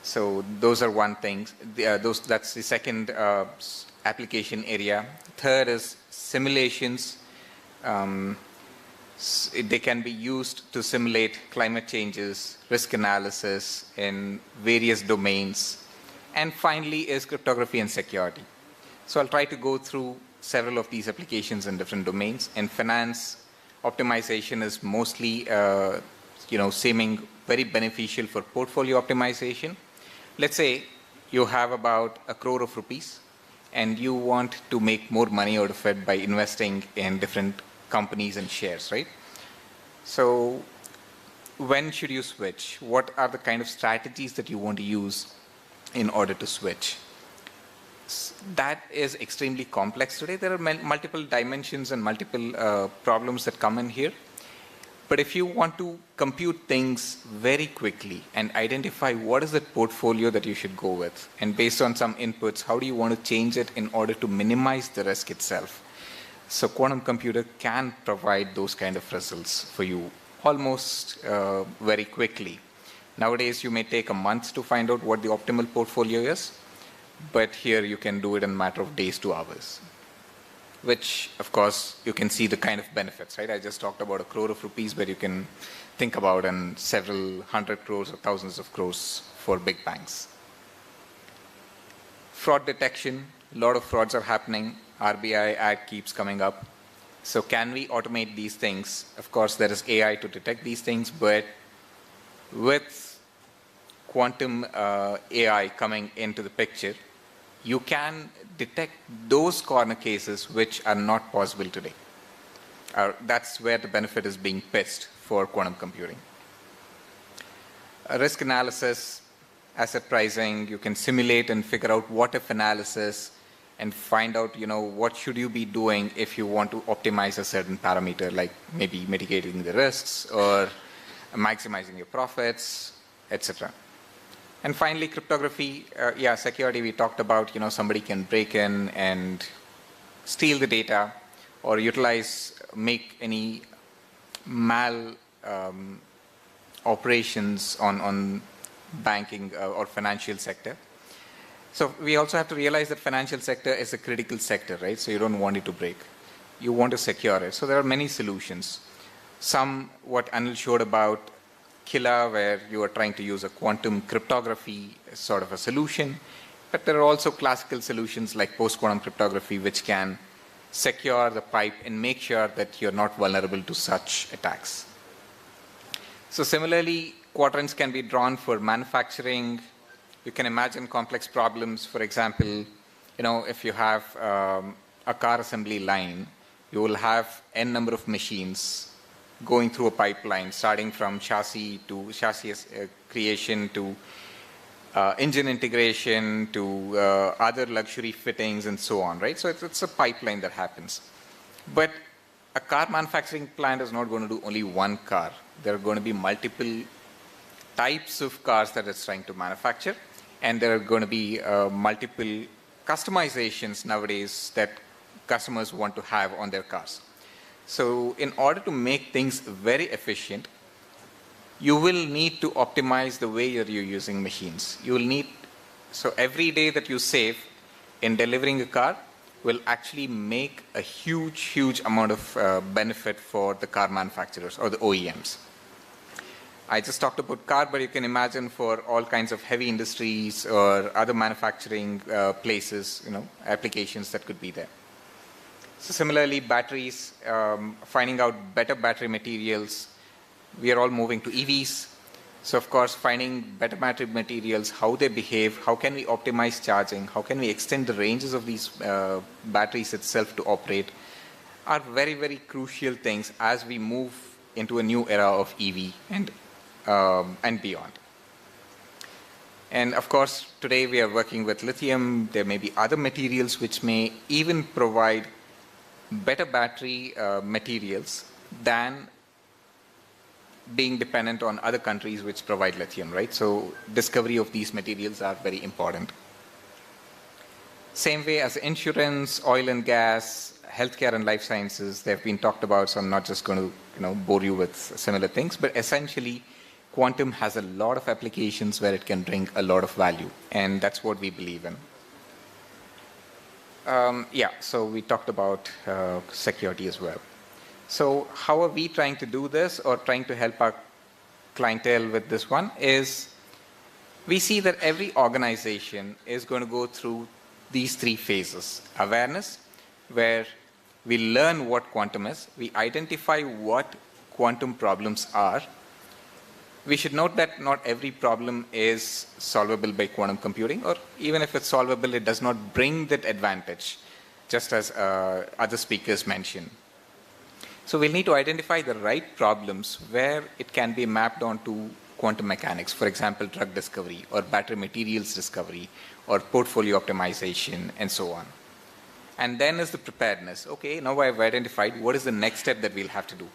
So those are one thing. That's the second application area. Third is simulations. They can be used to simulate climate changes, risk analysis in various domains. And finally is cryptography and security. So I'll try to go through several of these applications in different domains. In finance, optimization is mostly seeming very beneficial for portfolio optimization. Let's say you have about 1 crore of rupees and you want to make more money out of it by investing in different companies and shares, right? So when should you switch? What are the kind of strategies that you want to use in order to switch? That is extremely complex today. There are multiple dimensions and multiple problems that come in here. But if you want to compute things very quickly and identify what is the portfolio that you should go with, and based on some inputs, how do you want to change it in order to minimize the risk itself? So quantum computer can provide those kind of results for you almost very quickly. Nowadays, you may take a month to find out what the optimal portfolio is, but here you can do it in a matter of days to hours, which, of course, you can see the kind of benefits, right? I just talked about 1 crore of rupees, but you can think about in several hundred crores or thousands of crores for big banks. Fraud detection, a lot of frauds are happening. RBI Act keeps coming up. So can we automate these things? Of course, there is AI to detect these things, but with quantum AI coming into the picture, you can detect those corner cases which are not possible today. That's where the benefit is being pitched for quantum computing. Risk analysis, asset pricing, you can simulate and figure out what-if analysis and find out, what should you be doing if you want to optimize a certain parameter, like maybe mitigating the risks or maximizing your profits, etc. And finally, cryptography, security we talked about, somebody can break in and steal the data or make any operations on banking or financial sector. So we also have to realize that financial sector is a critical sector, right? So you don't want it to break. You want to secure it. So there are many solutions. Some, what Anil showed about, Killa, where you are trying to use a quantum cryptography sort of a solution. But there are also classical solutions like post-quantum cryptography, which can secure the pipe and make sure that you're not vulnerable to such attacks. So similarly, quadrants can be drawn for manufacturing. You can imagine complex problems. For example, if you have a car assembly line, you will have n number of machines going through a pipeline, starting from chassis creation to engine integration to other luxury fittings and so on, right? So it's a pipeline that happens. But a car manufacturing plant is not going to do only one car. There are going to be multiple types of cars that it's trying to manufacture, and there are going to be multiple customizations nowadays that customers want to have on their cars. So in order to make things very efficient, you will need to optimize the way you're using machines. So every day that you save in delivering a car will actually make a huge amount of benefit for the car manufacturers or the OEMs. I just talked about car, but you can imagine for all kinds of heavy industries or other manufacturing places, applications that could be there. So similarly, batteries, finding out better battery materials. We are all moving to EVs. So of course, finding better battery materials, how they behave, how can we optimize charging, how can we extend the ranges of these batteries itself to operate, are very crucial things as we move into a new era of EV and beyond. And of course, today we are working with lithium. There may be other materials which may even provide better battery materials than being dependent on other countries which provide lithium, right? So discovery of these materials are very important. Same way as insurance, oil and gas, healthcare and life sciences, they've been talked about, so I'm not just going to bore you with similar things, but essentially quantum has a lot of applications where it can bring a lot of value, and that's what we believe in. So we talked about security as well. So how are we trying to do this or trying to help our clientele with this one is we see that every organization is going to go through these three phases. Awareness, where we learn what quantum is, we identify what quantum problems are, We should note that not every problem is solvable by quantum computing, or even if it's solvable, it does not bring that advantage, just as other speakers mentioned. So we'll need to identify the right problems where it can be mapped onto quantum mechanics, for example, drug discovery or battery materials discovery or portfolio optimization and so on. And then is the preparedness. Okay, now I've identified what is the next step that we'll have to do.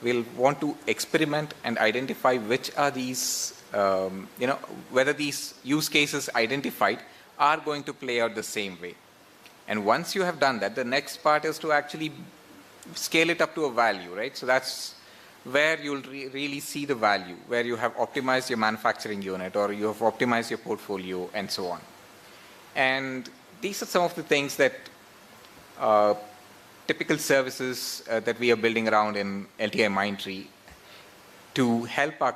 We'll want to experiment and identify which are these, whether these use cases identified are going to play out the same way. And once you have done that, the next part is to actually scale it up to a value, right? So that's where you'll really see the value, where you have optimized your manufacturing unit or you have optimized your portfolio and so on. And these are some of the things that typical services that we are building around in LTI Mindtree to help our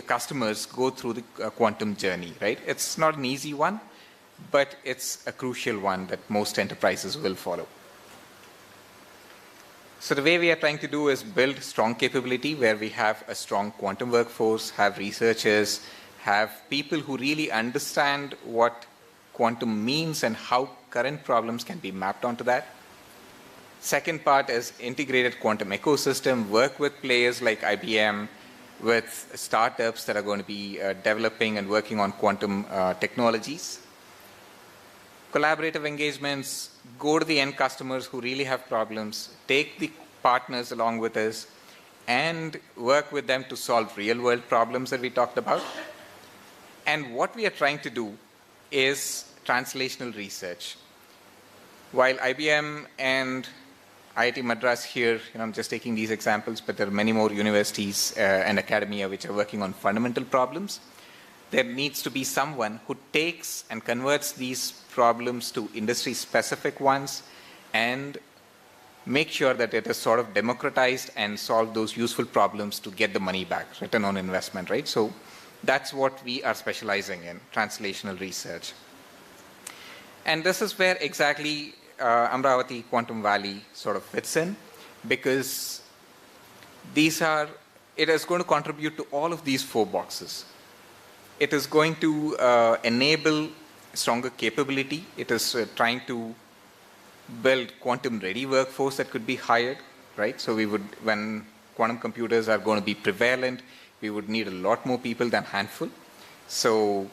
customers go through the quantum journey, right? It's not an easy one, but it's a crucial one that most enterprises will follow. So the way we are trying to do is build strong capability where we have a strong quantum workforce, have researchers, have people who really understand what quantum means and how current problems can be mapped onto that. Second part is integrated quantum ecosystem, work with players like IBM, with startups that are going to be developing and working on quantum technologies. Collaborative engagements, go to the end customers who really have problems, take the partners along with us, and work with them to solve real-world problems that we talked about. And what we are trying to do is translational research. While IBM and IIT Madras here, I'm just taking these examples, but there are many more universities and academia which are working on fundamental problems. There needs to be someone who takes and converts these problems to industry-specific ones and make sure that it is sort of democratized and solve those useful problems to get the money back, return on investment, right? So that's what we are specializing in, translational research. And this is where exactly Amravati Quantum Valley sort of fits in, because it is going to contribute to all of these 4 boxes. It is going to enable stronger capability. It is trying to build quantum-ready workforce that could be hired, right? So when quantum computers are going to be prevalent, we would need a lot more people than handful. So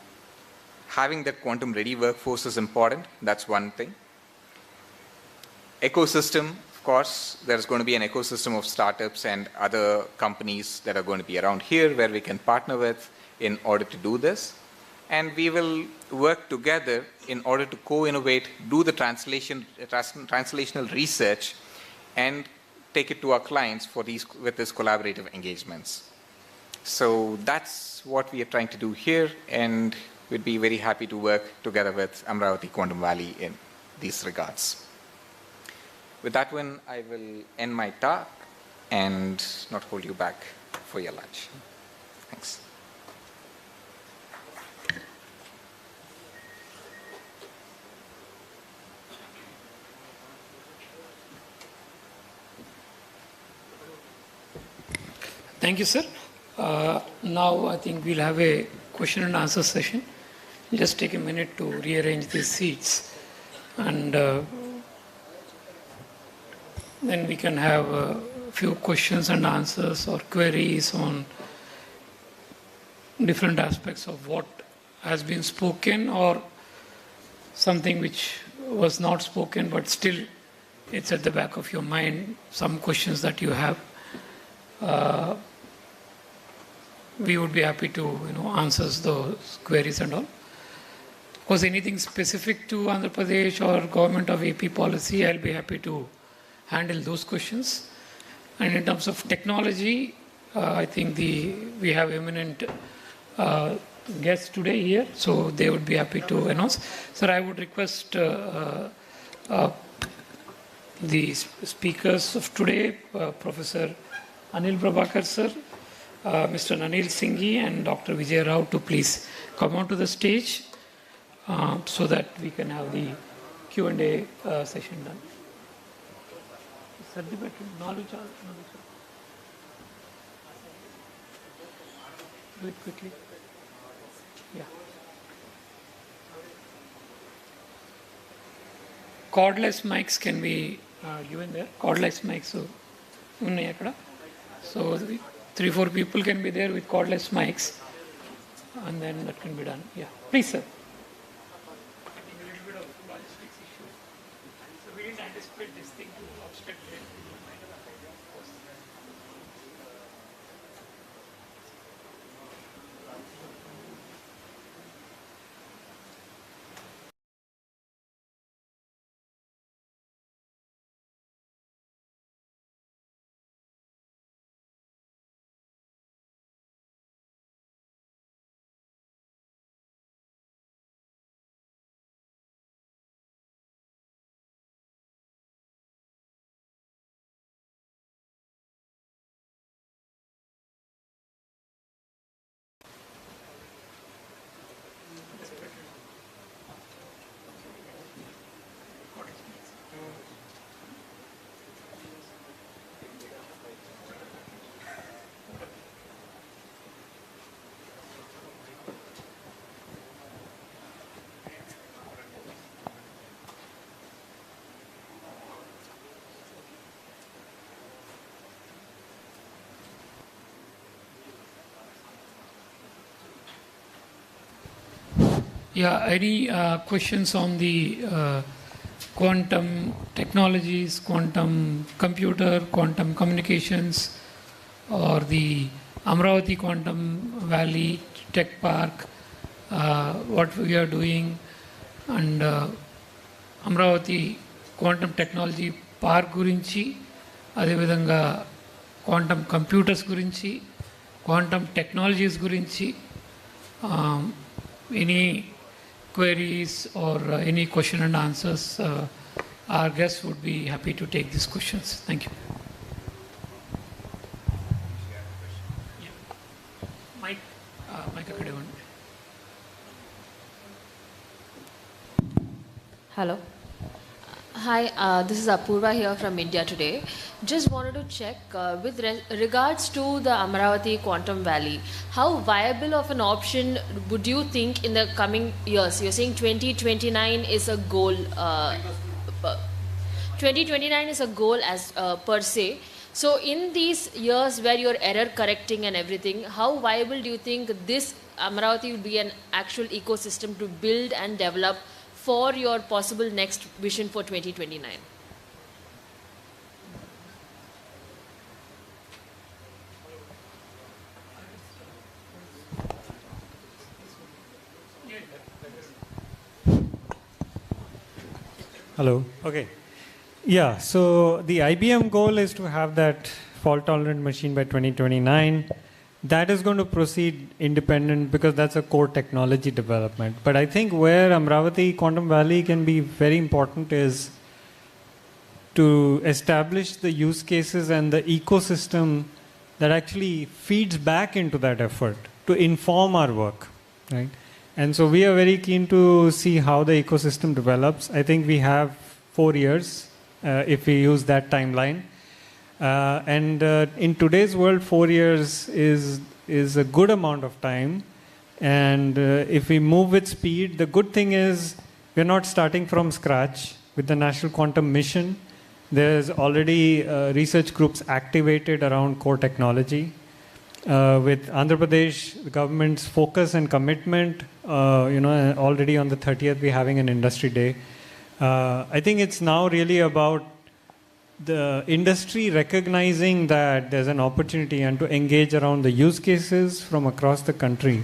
having that quantum-ready workforce is important. That's one thing. Ecosystem, of course, there's going to be an ecosystem of startups and other companies that are going to be around here where we can partner with in order to do this. And we will work together in order to co-innovate, do the translational research, and take it to our clients with these collaborative engagements. So that's what we are trying to do here, and we'd be very happy to work together with Amravati Quantum Valley in these regards. With that one, I will end my talk and not hold you back for your lunch. Thanks. Thank you, sir. Now I think we'll have a question and answer session. Just take a minute to rearrange these seats, and then we can have a few questions and answers or queries on different aspects of what has been spoken or something which was not spoken, but still it's at the back of your mind, some questions that you have. We would be happy to answer those queries and all. Was anything specific to Andhra Pradesh or government of AP policy, I'll be happy to handle those questions. And in terms of technology, I think we have eminent guests today here, so they would be happy to announce. Sir, I would request the speakers of today, Professor Anil Prabhakar sir, Mr. Anil Singhi and Dr. Vijayawada to please come onto the stage so that we can have the Q&A session done. do it quickly. Yeah. Cordless mics can be given there. Cordless mics ఉన్నాయి అక్కడ. So 3-4 people can be there with cordless mics, and then that can be done. Yeah, please, sir. So we didn't anticipate this thing to obstruct it. Yeah, any questions on the quantum technologies, quantum computer, quantum communications, or the Amravati Quantum Valley Tech Park, what we are doing, and Amravati Quantum Technology Park గురించి, అదేవిధంగా quantum computers గురించి, quantum technologies గురించి, any queries or any question and answers, our guests would be happy to take these questions. Thank you. Mike, akkade undi. Hello. Hi, this is Apurva here from India Today. Just wanted to check with regards to the Amravati Quantum Valley, how viable of an option would you think in the coming years? You're saying 2029 is a goal. 2029 is a goal as per se. So in these years where you're error correcting and everything, how viable do you think this Amravati will be an actual ecosystem to build and develop for your possible next vision for 2029? Hello. Okay. Yeah, so the IBM goal is to have that fault-tolerant machine by 2029. That is going to proceed independent because that's a core technology development. But I think where Amravati Quantum Valley can be very important is to establish the use cases and the ecosystem that actually feeds back into that effort to inform our work, right? And so we are very keen to see how the ecosystem develops. I think we have 4 years if we use that timeline. In today's world, 4 years is a good amount of time. And if we move with speed, the good thing is we're not starting from scratch. With the National Quantum Mission, there's already research groups activated around core technology. With Andhra Pradesh, the government's focus and commitment, already on the 30th, we're having an industry day. I think it's now really about the industry recognizing that there's an opportunity and to engage around the use cases from across the country.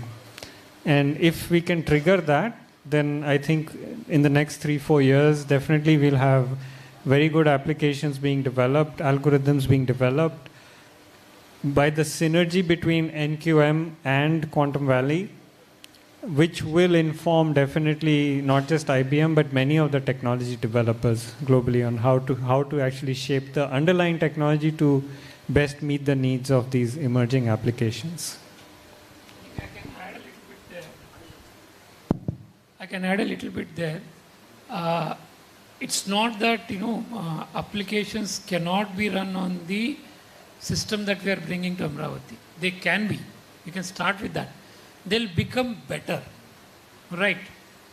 And if we can trigger that, then I think in the next 3-4 years, definitely we'll have very good applications being developed, algorithms being developed. By the synergy between NQM and Quantum Valley, which will inform definitely not just IBM but many of the technology developers globally on how to actually shape the underlying technology to best meet the needs of these emerging applications. I can add a little bit there. It's not that applications cannot be run on the system that we are bringing to Amravati. They can be. We can start with that. They'll become better, right?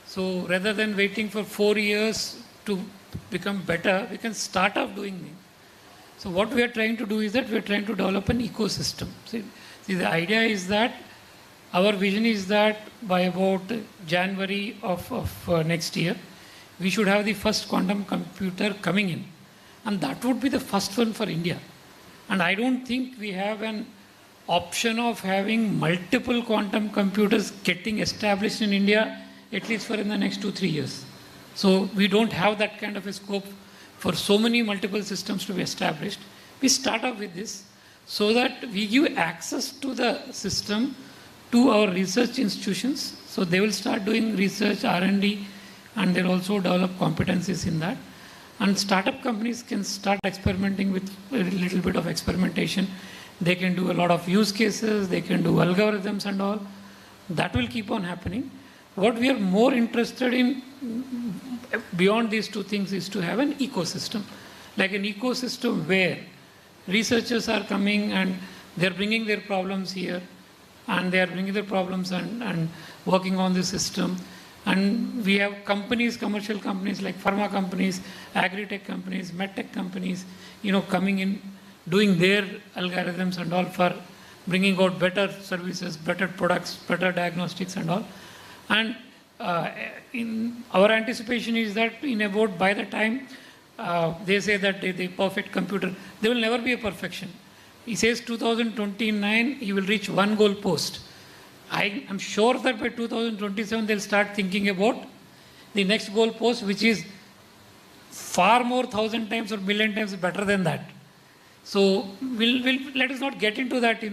So rather than waiting for 4 years to become better, we can start off doing it. So what we are trying to do is that we are trying to develop an ecosystem. See, the idea is that our vision is that by about January of next year, we should have the first quantum computer coming in. And that would be the first one for India. And I don't think we have an option of having multiple quantum computers getting established in India, at least for in the next 2-3 years. So we don't have that kind of a scope for so many multiple systems to be established. We start off with this so that we give access to the system to our research institutions. So they will start doing research, R&D, and they'll also develop competencies in that. And startup companies can start experimenting with a little bit of experimentation. They can do a lot of use cases, they can do algorithms and all. That will keep on happening. What we are more interested in beyond these two things is to have an ecosystem. Like an ecosystem where researchers are coming and they're bringing their problems here, and they are bringing their problems and working on the system. And we have companies, commercial companies like pharma companies, agri-tech companies, medtech companies, coming in, doing their algorithms and all for bringing out better services, better products, better diagnostics and all. And in our anticipation is that by the time they say that the perfect computer, there will never be a perfection. He says 2029, he will reach one goal post. I am sure that by 2027, they'll start thinking about the next goal post, which is far more 1,000 times or million times better than that. So let us not get into that,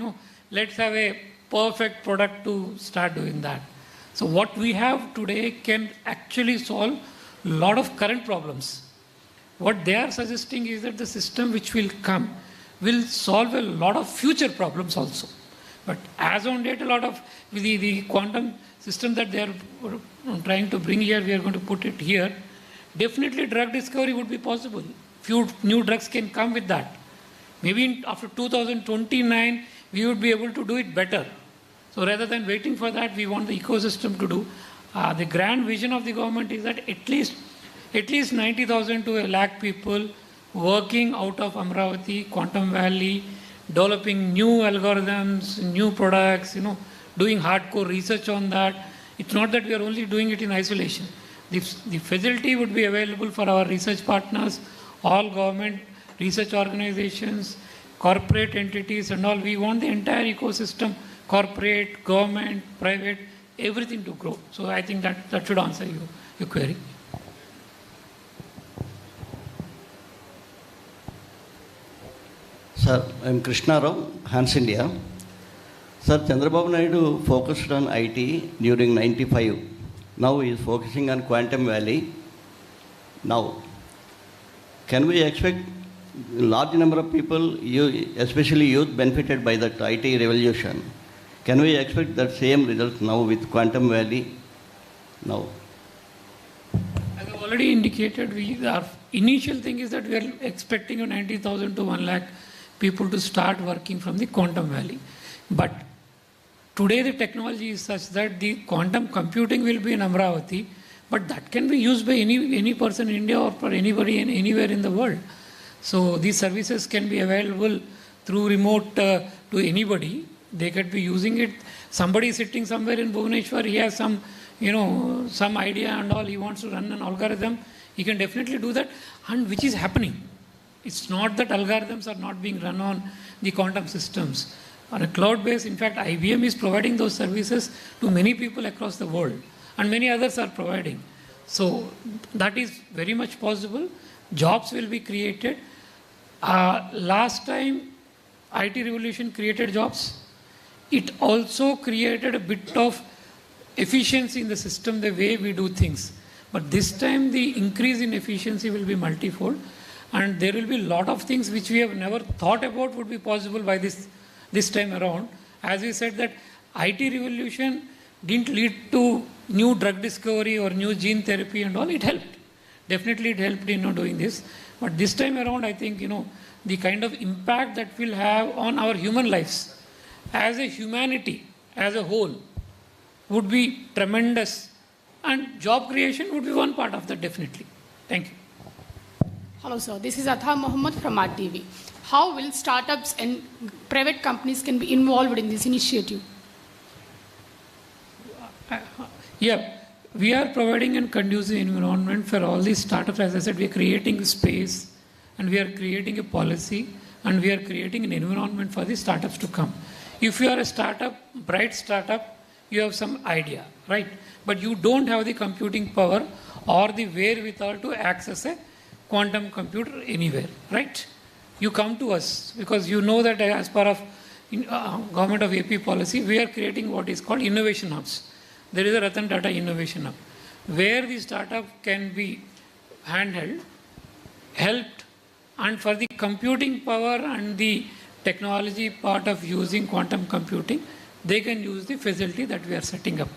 let's have a perfect product to start doing that. So what we have today can actually solve a lot of current problems. What they are suggesting is that the system which will come will solve a lot of future problems also. But as on date, a lot of the quantum system that they are trying to bring here, we are going to put it here. Definitely drug discovery would be possible. Few new drugs can come with that. Maybe after 2029, we would be able to do it better. So rather than waiting for that, we want the ecosystem to do. The grand vision of the government is that at least 90,000 to 1 lakh people working out of Amravati, Quantum Valley, developing new algorithms, new products, doing hardcore research on that. It's not that we are only doing it in isolation. The facility would be available for our research partners, all government research organizations, corporate entities and all. We want the entire ecosystem, corporate, government, private, everything to grow. So I think that should answer your query. Sir, I am Krishna Rao, Hans India. Sir, Chandrababu Naidu focused on IT during 95. Now he is focusing on Quantum Valley. Now, can we expect a large number of people, especially youth, benefited by that IT revolution? Can we expect that same result now with Quantum Valley? Now. As I've already indicated, our initial thing is that we are expecting 90,000 to 1 lakh people to start working from the Quantum Valley. But today the technology is such that the quantum computing will be in Amravati, but that can be used by any person in India or for anybody anywhere in the world. So these services can be available through remote to anybody. They could be using it. Somebody sitting somewhere in Bhubaneswar, he has some idea and all, he wants to run an algorithm, he can definitely do that, and which is happening. It's not that algorithms are not being run on the quantum systems. On a cloud base, in fact, IBM is providing those services to many people across the world, and many others are providing. So that is very much possible. Jobs will be created. Last time, IT revolution created jobs. It also created a bit of efficiency in the system, the way we do things. But this time, the increase in efficiency will be multifold. And there will be a lot of things which we have never thought about would be possible by this time around. As we said that IT revolution didn't lead to new drug discovery or new gene therapy and all. It helped. Definitely it helped doing this. But this time around, I think, the kind of impact that will have on our human lives. As a humanity, as a whole would be tremendous, and job creation would be one part of that definitely. Thank you. Hello, sir. This is Atha Mohammed from RTV. How will startups and private companies can be involved in this initiative? Yeah, we are providing a conducive environment for all these startups. As I said, we are creating space, and we are creating a policy, and we are creating an environment for the startups to come. If you are a startup, bright startup, you have some idea, right? But you don't have the computing power or the wherewithal to access a quantum computer anywhere, right? You come to us because you know that as part of government of AP policy, we are creating what is called innovation hubs. There is a Ratan Tata Innovation Hub where the startup can be handheld, helped, and for the computing power and the technology part of using quantum computing, they can use the facility that we are setting up.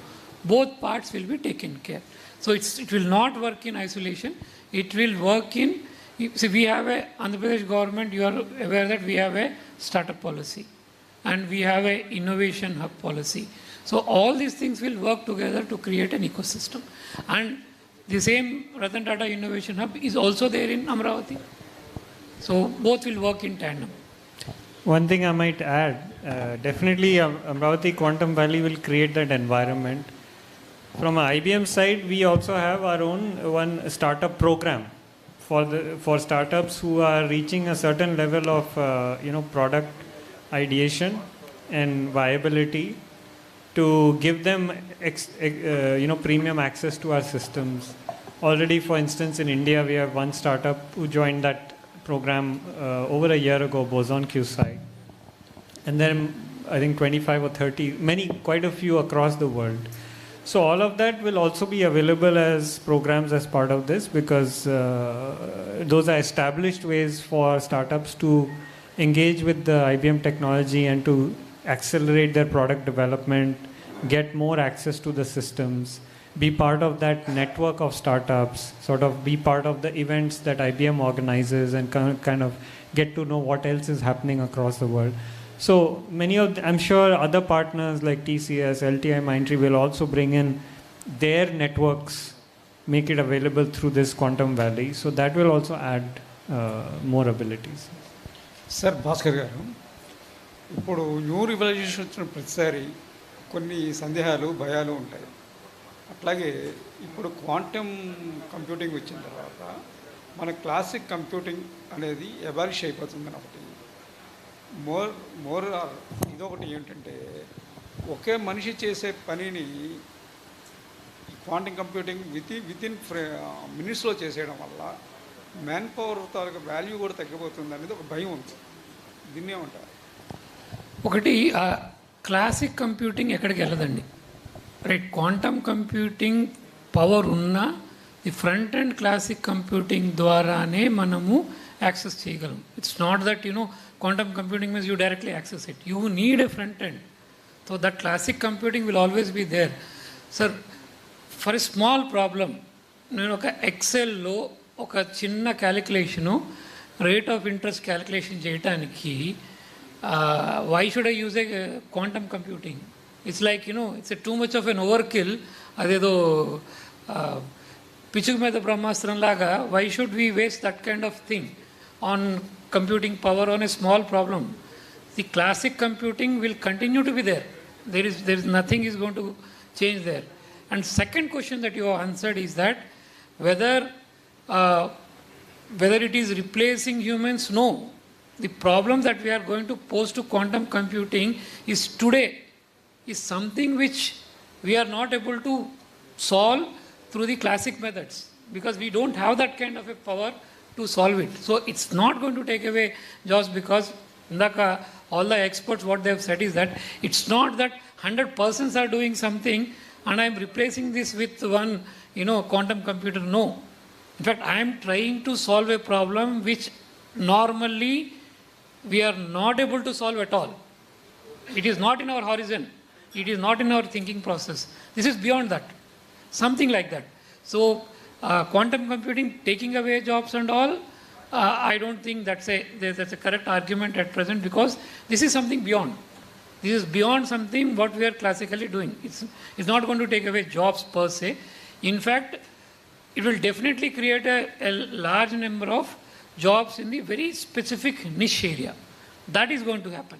Both parts will be taken care. So it will not work in isolation. It will work in, see, we have a, Andhra Pradesh government, you are aware that we have a startup policy and we have a innovation hub policy. So all these things will work together to create an ecosystem. And the same Ratan Tata Innovation Hub is also there in Amravati. So both will work in tandem. One thing I might add, definitely Amravati Quantum Valley will create that environment. From an IBM side, we also have our own one startup program for startups who are reaching a certain level of product ideation and viability, to give them premium access to our systems. Already, for instance, in India, we have one startup who joined that program over a year ago, Boson QSci. And then I think 25 or 30, quite a few across the world. So all of that will also be available as programs as part of this, because those are established ways for startups to engage with the IBM technology and to accelerate their product development, get more access to the systems, be part of that network of startups, sort of be part of the events that IBM organizes, and kind of get to know what else is happening across the world. So I'm sure other partners like TCS, LTI, Mindtree will also bring in their networks, make it available through this Quantum Valley. So that will also add more abilities. Sir, Bhaskar garu, ఇప్పుడు new revolution వచ్చిన ప్రతిసారి కొన్ని సందేహాలు భయాలు ఉంటాయి. అట్లాగే ఇప్పుడు quantum computing వచ్చిన తర్వాత మన క్లాసిక్ కంప్యూటింగ్ అనేది ఎబాలిష్ అయిపోతుందని ఒకటి. మోర్ ఇదొకటి ఏంటంటే, ఒకే మనిషి చేసే పనిని క్వాంటమ్ కంప్యూటింగ్ వితిన్ మినిట్స్లో చేసేయడం వల్ల మ్యాన్ పవర్ తాలూకు వాల్యూ కూడా తగ్గిపోతుంది అనేది ఒక భయం ఉంది. దీన్నే ఉంటారు. ఒకటి క్లాసిక్ కంప్యూటింగ్ ఎక్కడికి వెళ్ళదండి, రైట్? క్వాంటమ్ కంప్యూటింగ్ పవర్ ఉన్నా the front and classic computing ద్వారానే మనము యాక్సెస్ చేయగలం. It's not that quantum computing means you directly access it. You need a front end. So that classic computing will always be there. Sir, for a small problem, నేను ఒక ఎక్సెల్లో ఒక చిన్న calculation rate of interest calculation చేయడానికి why should I use a quantum computing? It's like, it's a too much of an overkill. అదేదో పిచ్చుకు మీద బ్రహ్మాస్త్రం లాగా, why should we waste that kind of thing on computing power on a small problem? The classic computing will continue to be there. There is nothing is going to change there. And second question that you have answered is that whether it is replacing humans, no. The problem that we are going to pose to quantum computing is today is something which we are not able to solve through the classic methods, because we don't have that kind of a power to solve it. So it's not going to take away jobs, because all the experts, what they have said is that it's not that 100 persons are doing something and I am replacing this with one quantum computer. No. In fact, I am trying to solve a problem which normally we are not able to solve at all. It is not in our horizon. It is not in our thinking process. This is beyond that. Something like that. So quantum computing taking away jobs and all, I don't think that's a correct argument at present, because this is something beyond. This is beyond something what we are classically doing. It's not going to take away jobs per se. In fact, it will definitely create a large number of jobs in the very specific niche area. That is going to happen.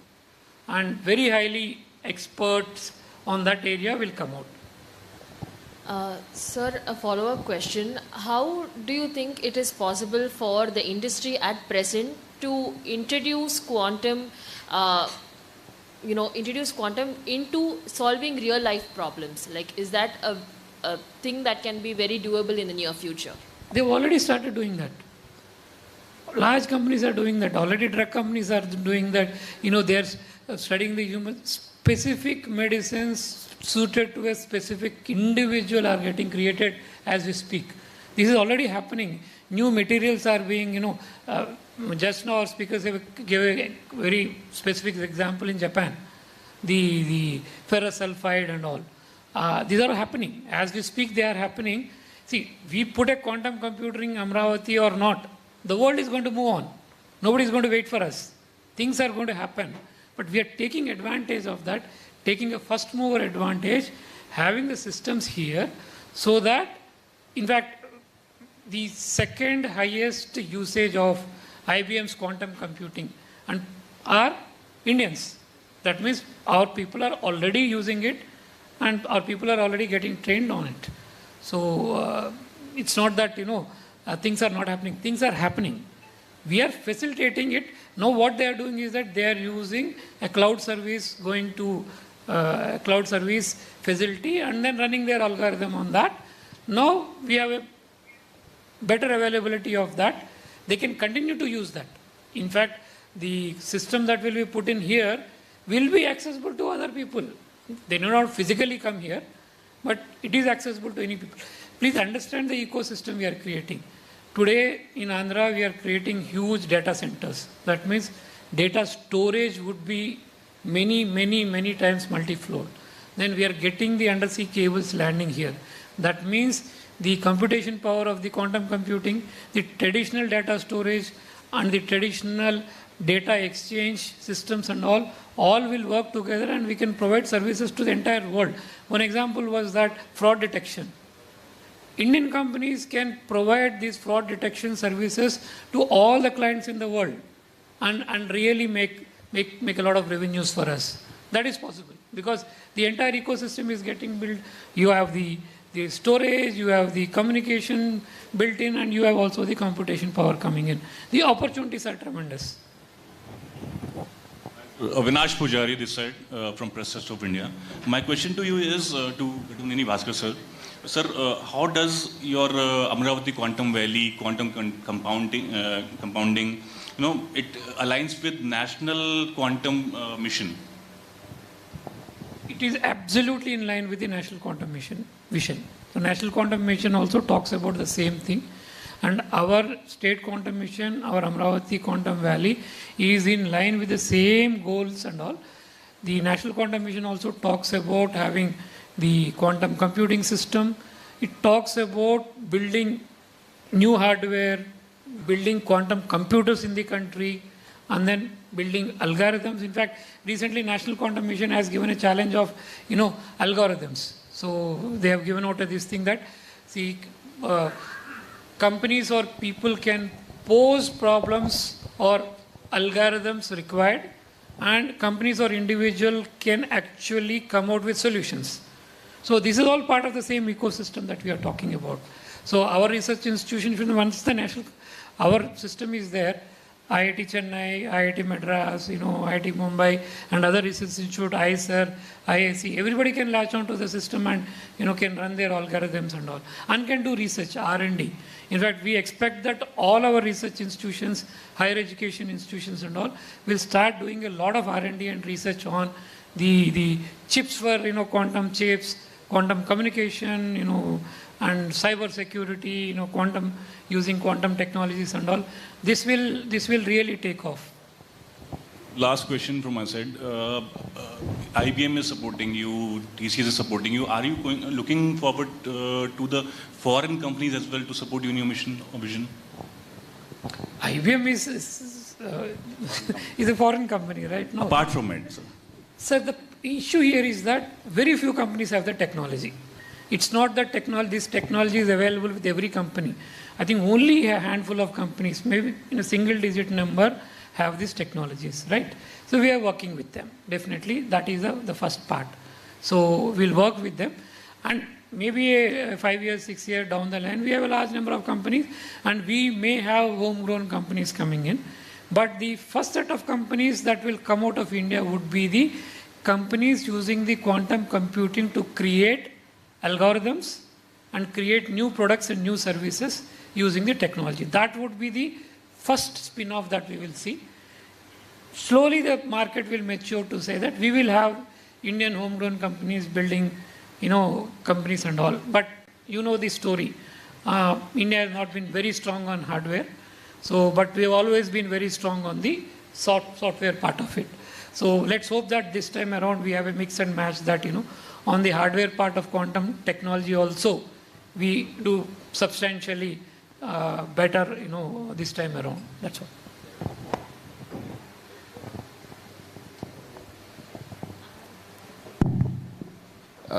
And very highly experts on that area will come out. Sir, a follow-up question. How do you think it is possible for the industry at present to introduce quantum, introduce quantum into solving real-life problems? Like, is that a thing that can be very doable in the near future? They've already started doing that. Large companies are doing that. Already drug companies are doing that. They're studying the human specific medicines suited to a specific individual are getting created as we speak. This is already happening. New materials are being, just now our speakers gave a very specific example in Japan. The ferrous sulfide and all. These are happening. As we speak, they are happening. See, we put a quantum computer in Amravati or not, the world is going to move on. Nobody is going to wait for us. Things are going to happen. But we are taking advantage of that, taking a first mover advantage, having the systems here, so that, in fact, the second highest usage of IBM's quantum computing are Indians. That means our people are already using it and our people are already getting trained on it. So it's not that, things are not happening. Things are happening. We are facilitating it. Now what they are doing is that they are using a cloud service, going to a cloud service facility and then running their algorithm on that. Now we have a better availability of that. They can continue to use that. In fact, the system that will be put in here will be accessible to other people. They do not physically come here, but it is accessible to any people. Please understand the ecosystem we are creating. Today in Andhra, we are creating huge data centers. That means data storage would be many times multi-floored. Then we are getting the undersea cables landing here. That means the computation power of the quantum computing, the traditional data storage and the traditional data exchange systems and all will work together and we can provide services to the entire world. One example was that fraud detection. Indian companies can provide these fraud detection services to all the clients in the world and really make a lot of revenues for us. That is possible because the entire ecosystem is getting built. You have the storage, you have the communication built in, and you have also the computation power coming in. The opportunities are tremendous. Avinash Pujari, this side, from Press Trust of India. My question to you is to Nini Bhaskar sir. Sir, how does your Amravati Quantum Valley, quantum compounding, it aligns with National Quantum Mission? It is absolutely in line with the National Quantum Mission vision. The National Quantum Mission also talks about the same thing. And our state quantum mission, our Amravati Quantum Valley, is in line with the same goals and all. The National Quantum Mission also talks about having the quantum computing system. It talks about building new hardware, building quantum computers in the country, and then building algorithms. In fact, recently National Quantum Mission has given a challenge of, algorithms. So they have given out this thing that, see, companies or people can pose problems or algorithms required, and companies or individual can actually come out with solutions. So this is all part of the same ecosystem that we are talking about. So our research institution, once the national, our system is there, IIT Chennai, IIT Madras, IIT Mumbai, and other research institute, ISER, IIC, everybody can latch onto the system and can run their algorithms and all, and can do research, R&D. In fact, we expect that all our research institutions, higher education institutions and all, will start doing a lot of R&D and research on the chips for quantum chips, quantum communication, and cyber security, quantum, using quantum technologies and all. This will really take off. Last question from my side. IBM is supporting you, TCS is supporting you. Are you looking forward to the foreign companies as well to support you in your mission or vision? IBM is a foreign company, right? No. Apart from it, sir. So the issue here is that very few companies have the technology. It's not that this technology is available with every company. I think only a handful of companies, maybe in a single digit number, have these technologies, right? So we are working with them. Definitely, that is the first part. So we'll work with them. And maybe 5 years, 6 years down the line, we have a large number of companies, and we may have homegrown companies coming in. But the first set of companies that will come out of India would be the companies using the quantum computing to create algorithms and create new products and new services using the technology. That would be the first spin-off that we will see. Slowly the market will mature to say that we will have Indian homegrown companies building, companies and all. But you know the story. India has not been very strong on hardware. But we have always been very strong on the software part of it. So let's hope that this time around we have a mix and match that, on the hardware part of quantum technology also, we do substantially better, this time around. That's all.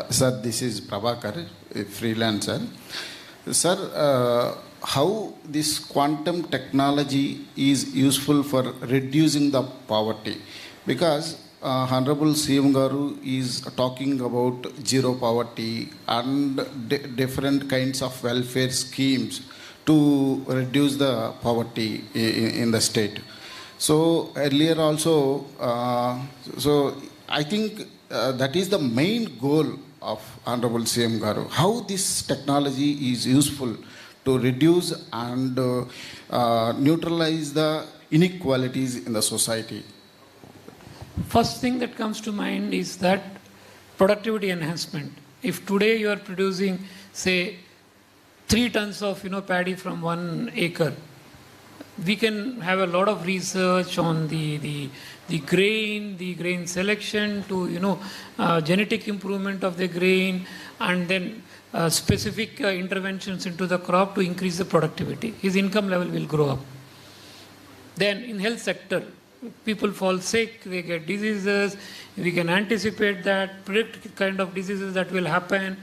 Sir, this is Prabhakar, a freelancer. Sir, how this quantum technology is useful for reducing the poverty? Because Honorable CM Garu is talking about zero poverty and different kinds of welfare schemes to reduce the poverty in the state. So earlier also, so I think that is the main goal of Honorable CM Garu. How this technology is useful to reduce and neutralize the inequalities in the society. First thing that comes to mind is that productivity enhancement. If today you are producing, say, 3 tons of paddy from 1 acre, we can have a lot of research on the grain selection to genetic improvement of the grain, and then specific interventions into the crop to increase the productivity. His income level will grow up. Then in health sector, people fall sick, they get diseases, we can anticipate that, predict kind of diseases that will happen,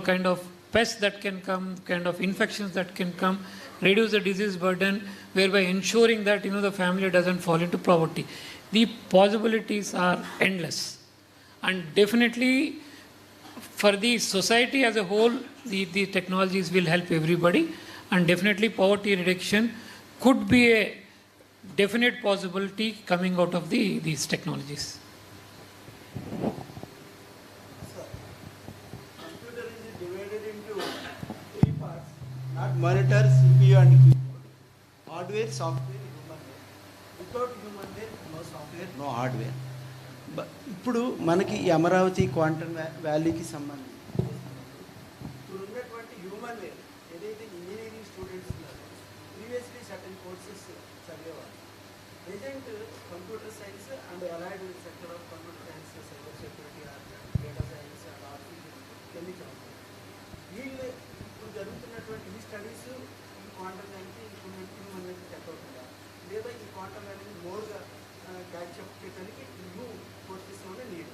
kind of pests that can come, kind of infections that can come, reduce the disease burden, whereby ensuring that the family doesn't fall into poverty. The possibilities are endless. And definitely for the society as a whole, the technologies will help everybody, and definitely poverty reduction could be a definite possibility coming out of these technologies. Computer is divided into 3 parts, not monitor, CPU and keyboard. Hardware, software, human layer. Without human layer, no software, no hardware. ఇప్పుడు మనకి ఈ Amaravati quantum వ్యాలీకి సంబంధించి ఇప్పుడు ఉన్నటువంటి human layer ఏదైతే engineering students ఉన్నారో previously certain courses చదివేవారు. Present computer science and allied sector of computer science, cyber security, data science and artificial chemical, వీళ్ళు ఇప్పుడు జరుగుతున్నటువంటి ఈ స్టడీస్ ఈ క్వాంటమ్ వ్యాలీకి హ్యూమన్ లేయర్కి సెట్ అవుతుందా, లేదా ఈ క్వాంటమ్ వ్యాలీని మోర్గా క్యాచ్అప్ చేయడానికి న్యూ కోర్సెస్ ఏమైనా need?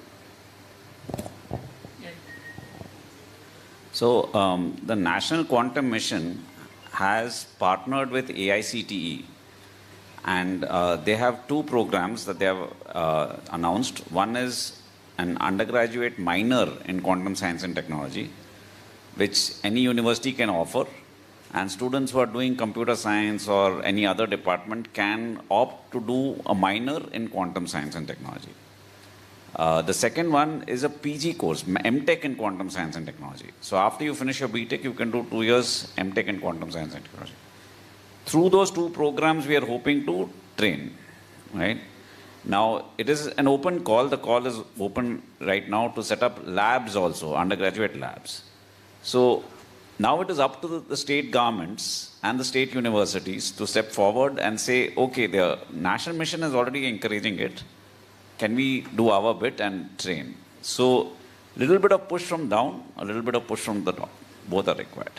So the National Quantum Mission has partnered with AICTE, and they have 2 programs that they have announced. One is an undergraduate minor in quantum science and technology, which any university can offer, and students who are doing computer science or any other department can opt to do a minor in quantum science and technology. The second one is a PG course, MTech in quantum science and technology. So after you finish your BTech, you can do 2 years MTech in quantum science and technology. Through those 2 programs, we are hoping to train, right? Now, it is an open call. The call is open right now to set up labs also, undergraduate labs. So now it is up to the state governments and the state universities to step forward and say, okay, the national mission is already encouraging it. Can we do our bit and train? So, little bit of push from down, a little bit of push from the top. Both are required.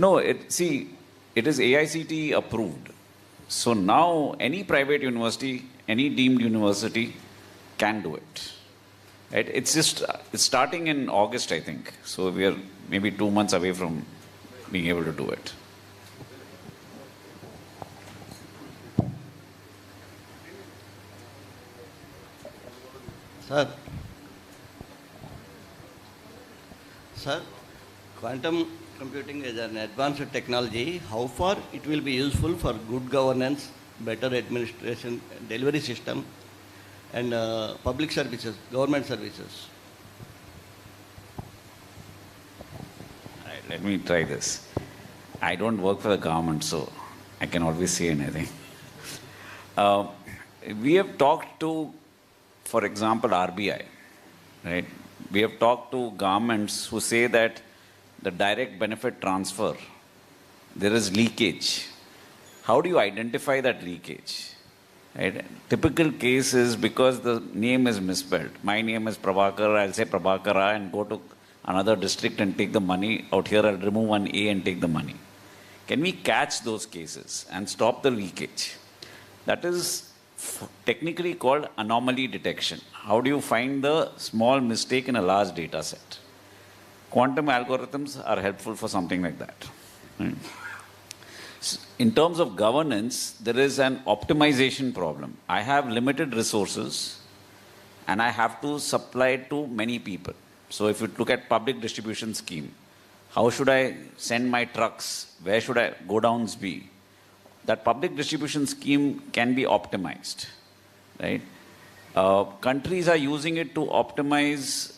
No, it is AICTE approved. So now any private university, any deemed university can do it. Right? It's starting in August, I think. So we are maybe 2 months away from being able to do it. Sir, quantum computing is an advanced technology. How far it will be useful for good governance, better administration, delivery system, and public services, government services? Right, let me try this. I don't work for the government, so I can always say anything. We have talked to, for example, RBI, right? We have talked to governments who say that the direct benefit transfer, there is leakage. How do you identify that leakage? Right? Typical case is because the name is misspelled. My name is Prabhakar, I'll say Prabhakara and go to another district and take the money. Out here, I'll remove one A and take the money. Can we catch those cases and stop the leakage? That is technically called anomaly detection. How do you find the small mistake in a large data set? Quantum algorithms are helpful for something like that. Right? In terms of governance, there is an optimization problem. I have limited resources and I have to supply it to many people. So if you look at public distribution scheme, how should I send my trucks? Where should I go downs be? That public distribution scheme can be optimized, right? Countries are using it to optimize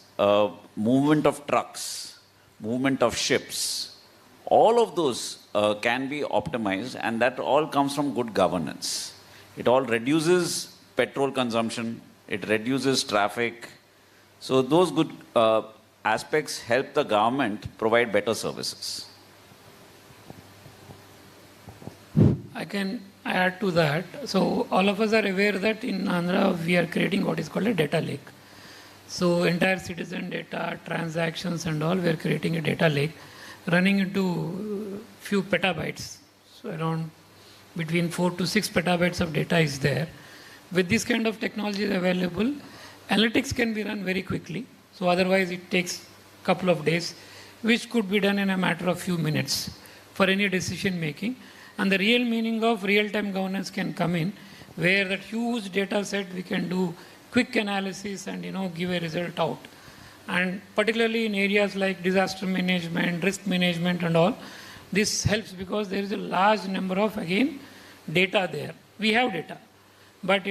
movement of trucks, movement of ships. All of those can be optimized, and that all comes from good governance. It all reduces petrol consumption, it reduces traffic. So those good aspects help the government provide better services. I can add to that. So all of us are aware that in Andhra we are creating what is called a data lake. So entire citizen data, transactions and all, we are creating a data lake running into few petabytes. So around between 4 to 6 petabytes of data is there. With this kind of technology available, analytics can be run very quickly. So otherwise it takes a couple of days, which could be done in a matter of few minutes for any decision making. And the real meaning of real-time governance can come in, where that huge data set we can do quick analysis and give a result out. And particularly in areas like disaster management, risk management and all, this helps because there is a large number of, again, data there. We have data, but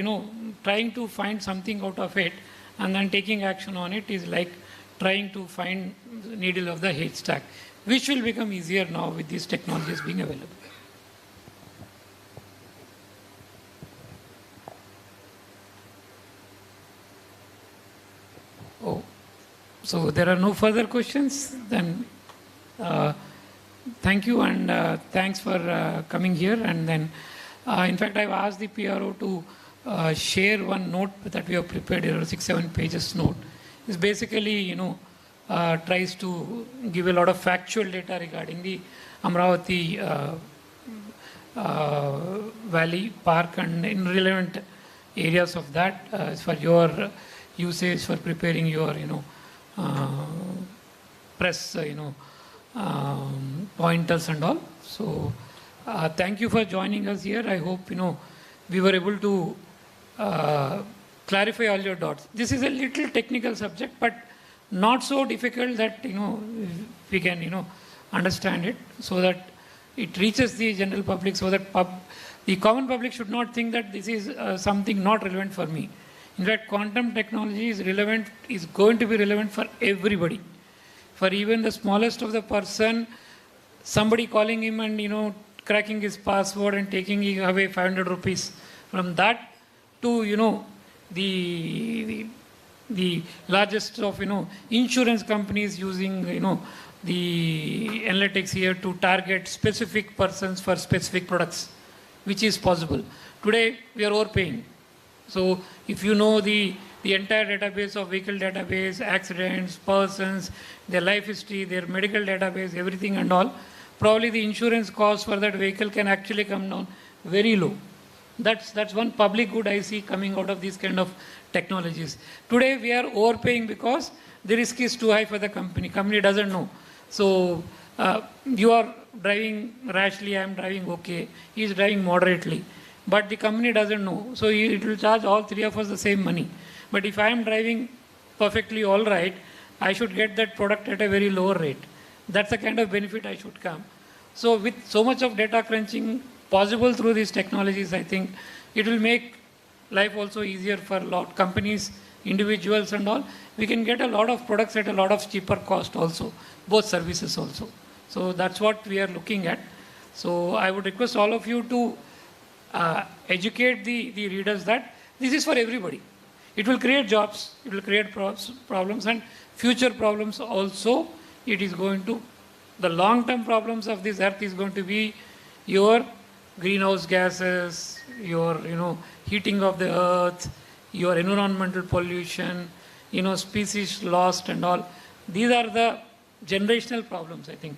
trying to find something out of it and then taking action on it is like trying to find the needle of the haystack, which will become easier now with these technologies being available. Oh, so there are no further questions. Then thank you and thanks for coming here. And then, in fact, I've asked the PRO to share one note that we have prepared here, 6-7 pages note. It's basically, tries to give a lot of factual data regarding the Amravati Valley Park and in relevant areas of that for your usage for preparing your, press, pointers and all. So thank you for joining us here. I hope, we were able to clarify all your doubts. This is a little technical subject, but not so difficult that, we can, understand it so that it reaches the general public, so that the common public should not think that this is something not relevant for me. In fact, quantum technology is relevant, is going to be relevant for everybody. For even the smallest of the person, somebody calling him and, cracking his password and taking away 500 rupees. From that to, the largest of, insurance companies using, the analytics here to target specific persons for specific products, which is possible. Today, we are overpaying. So if you know the entire database of vehicle database, accidents, persons, their life history, their medical database, everything and all, probably the insurance cost for that vehicle can actually come down very low. That's one public good I see coming out of these kind of technologies. Today we are overpaying because the risk is too high for the company. Company doesn't know. So you are driving rashly, I am driving okay, he is driving moderately. But the company doesn't know. So it will charge all three of us the same money. But if I am driving perfectly all right, I should get that product at a very lower rate. That's the kind of benefit I should come. So with so much of data crunching possible through these technologies, I think it will make life also easier for a lot companies, individuals and all. We can get a lot of products at a lot of cheaper cost also, both services also. So that's what we are looking at. So I would request all of you to educate the readers that this is for everybody. It will create jobs, it will create problems and future problems also. It is going to, the long-term problems of this earth is going to be your greenhouse gases, your heating of the earth, your environmental pollution, species lost and all. These are the generational problems, I think.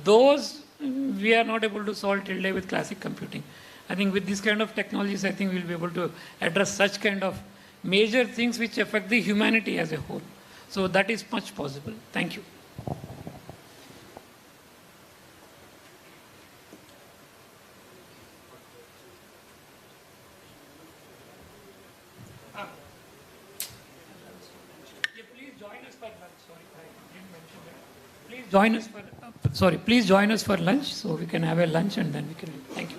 Those we are not able to solve till today with classic computing. I think with this kind of technologies, I think we'll be able to address such kind of major things which affect the humanity as a whole. So that is much possible. Thank you. Please join us for lunch, so we can have a lunch and then we can. Thank you.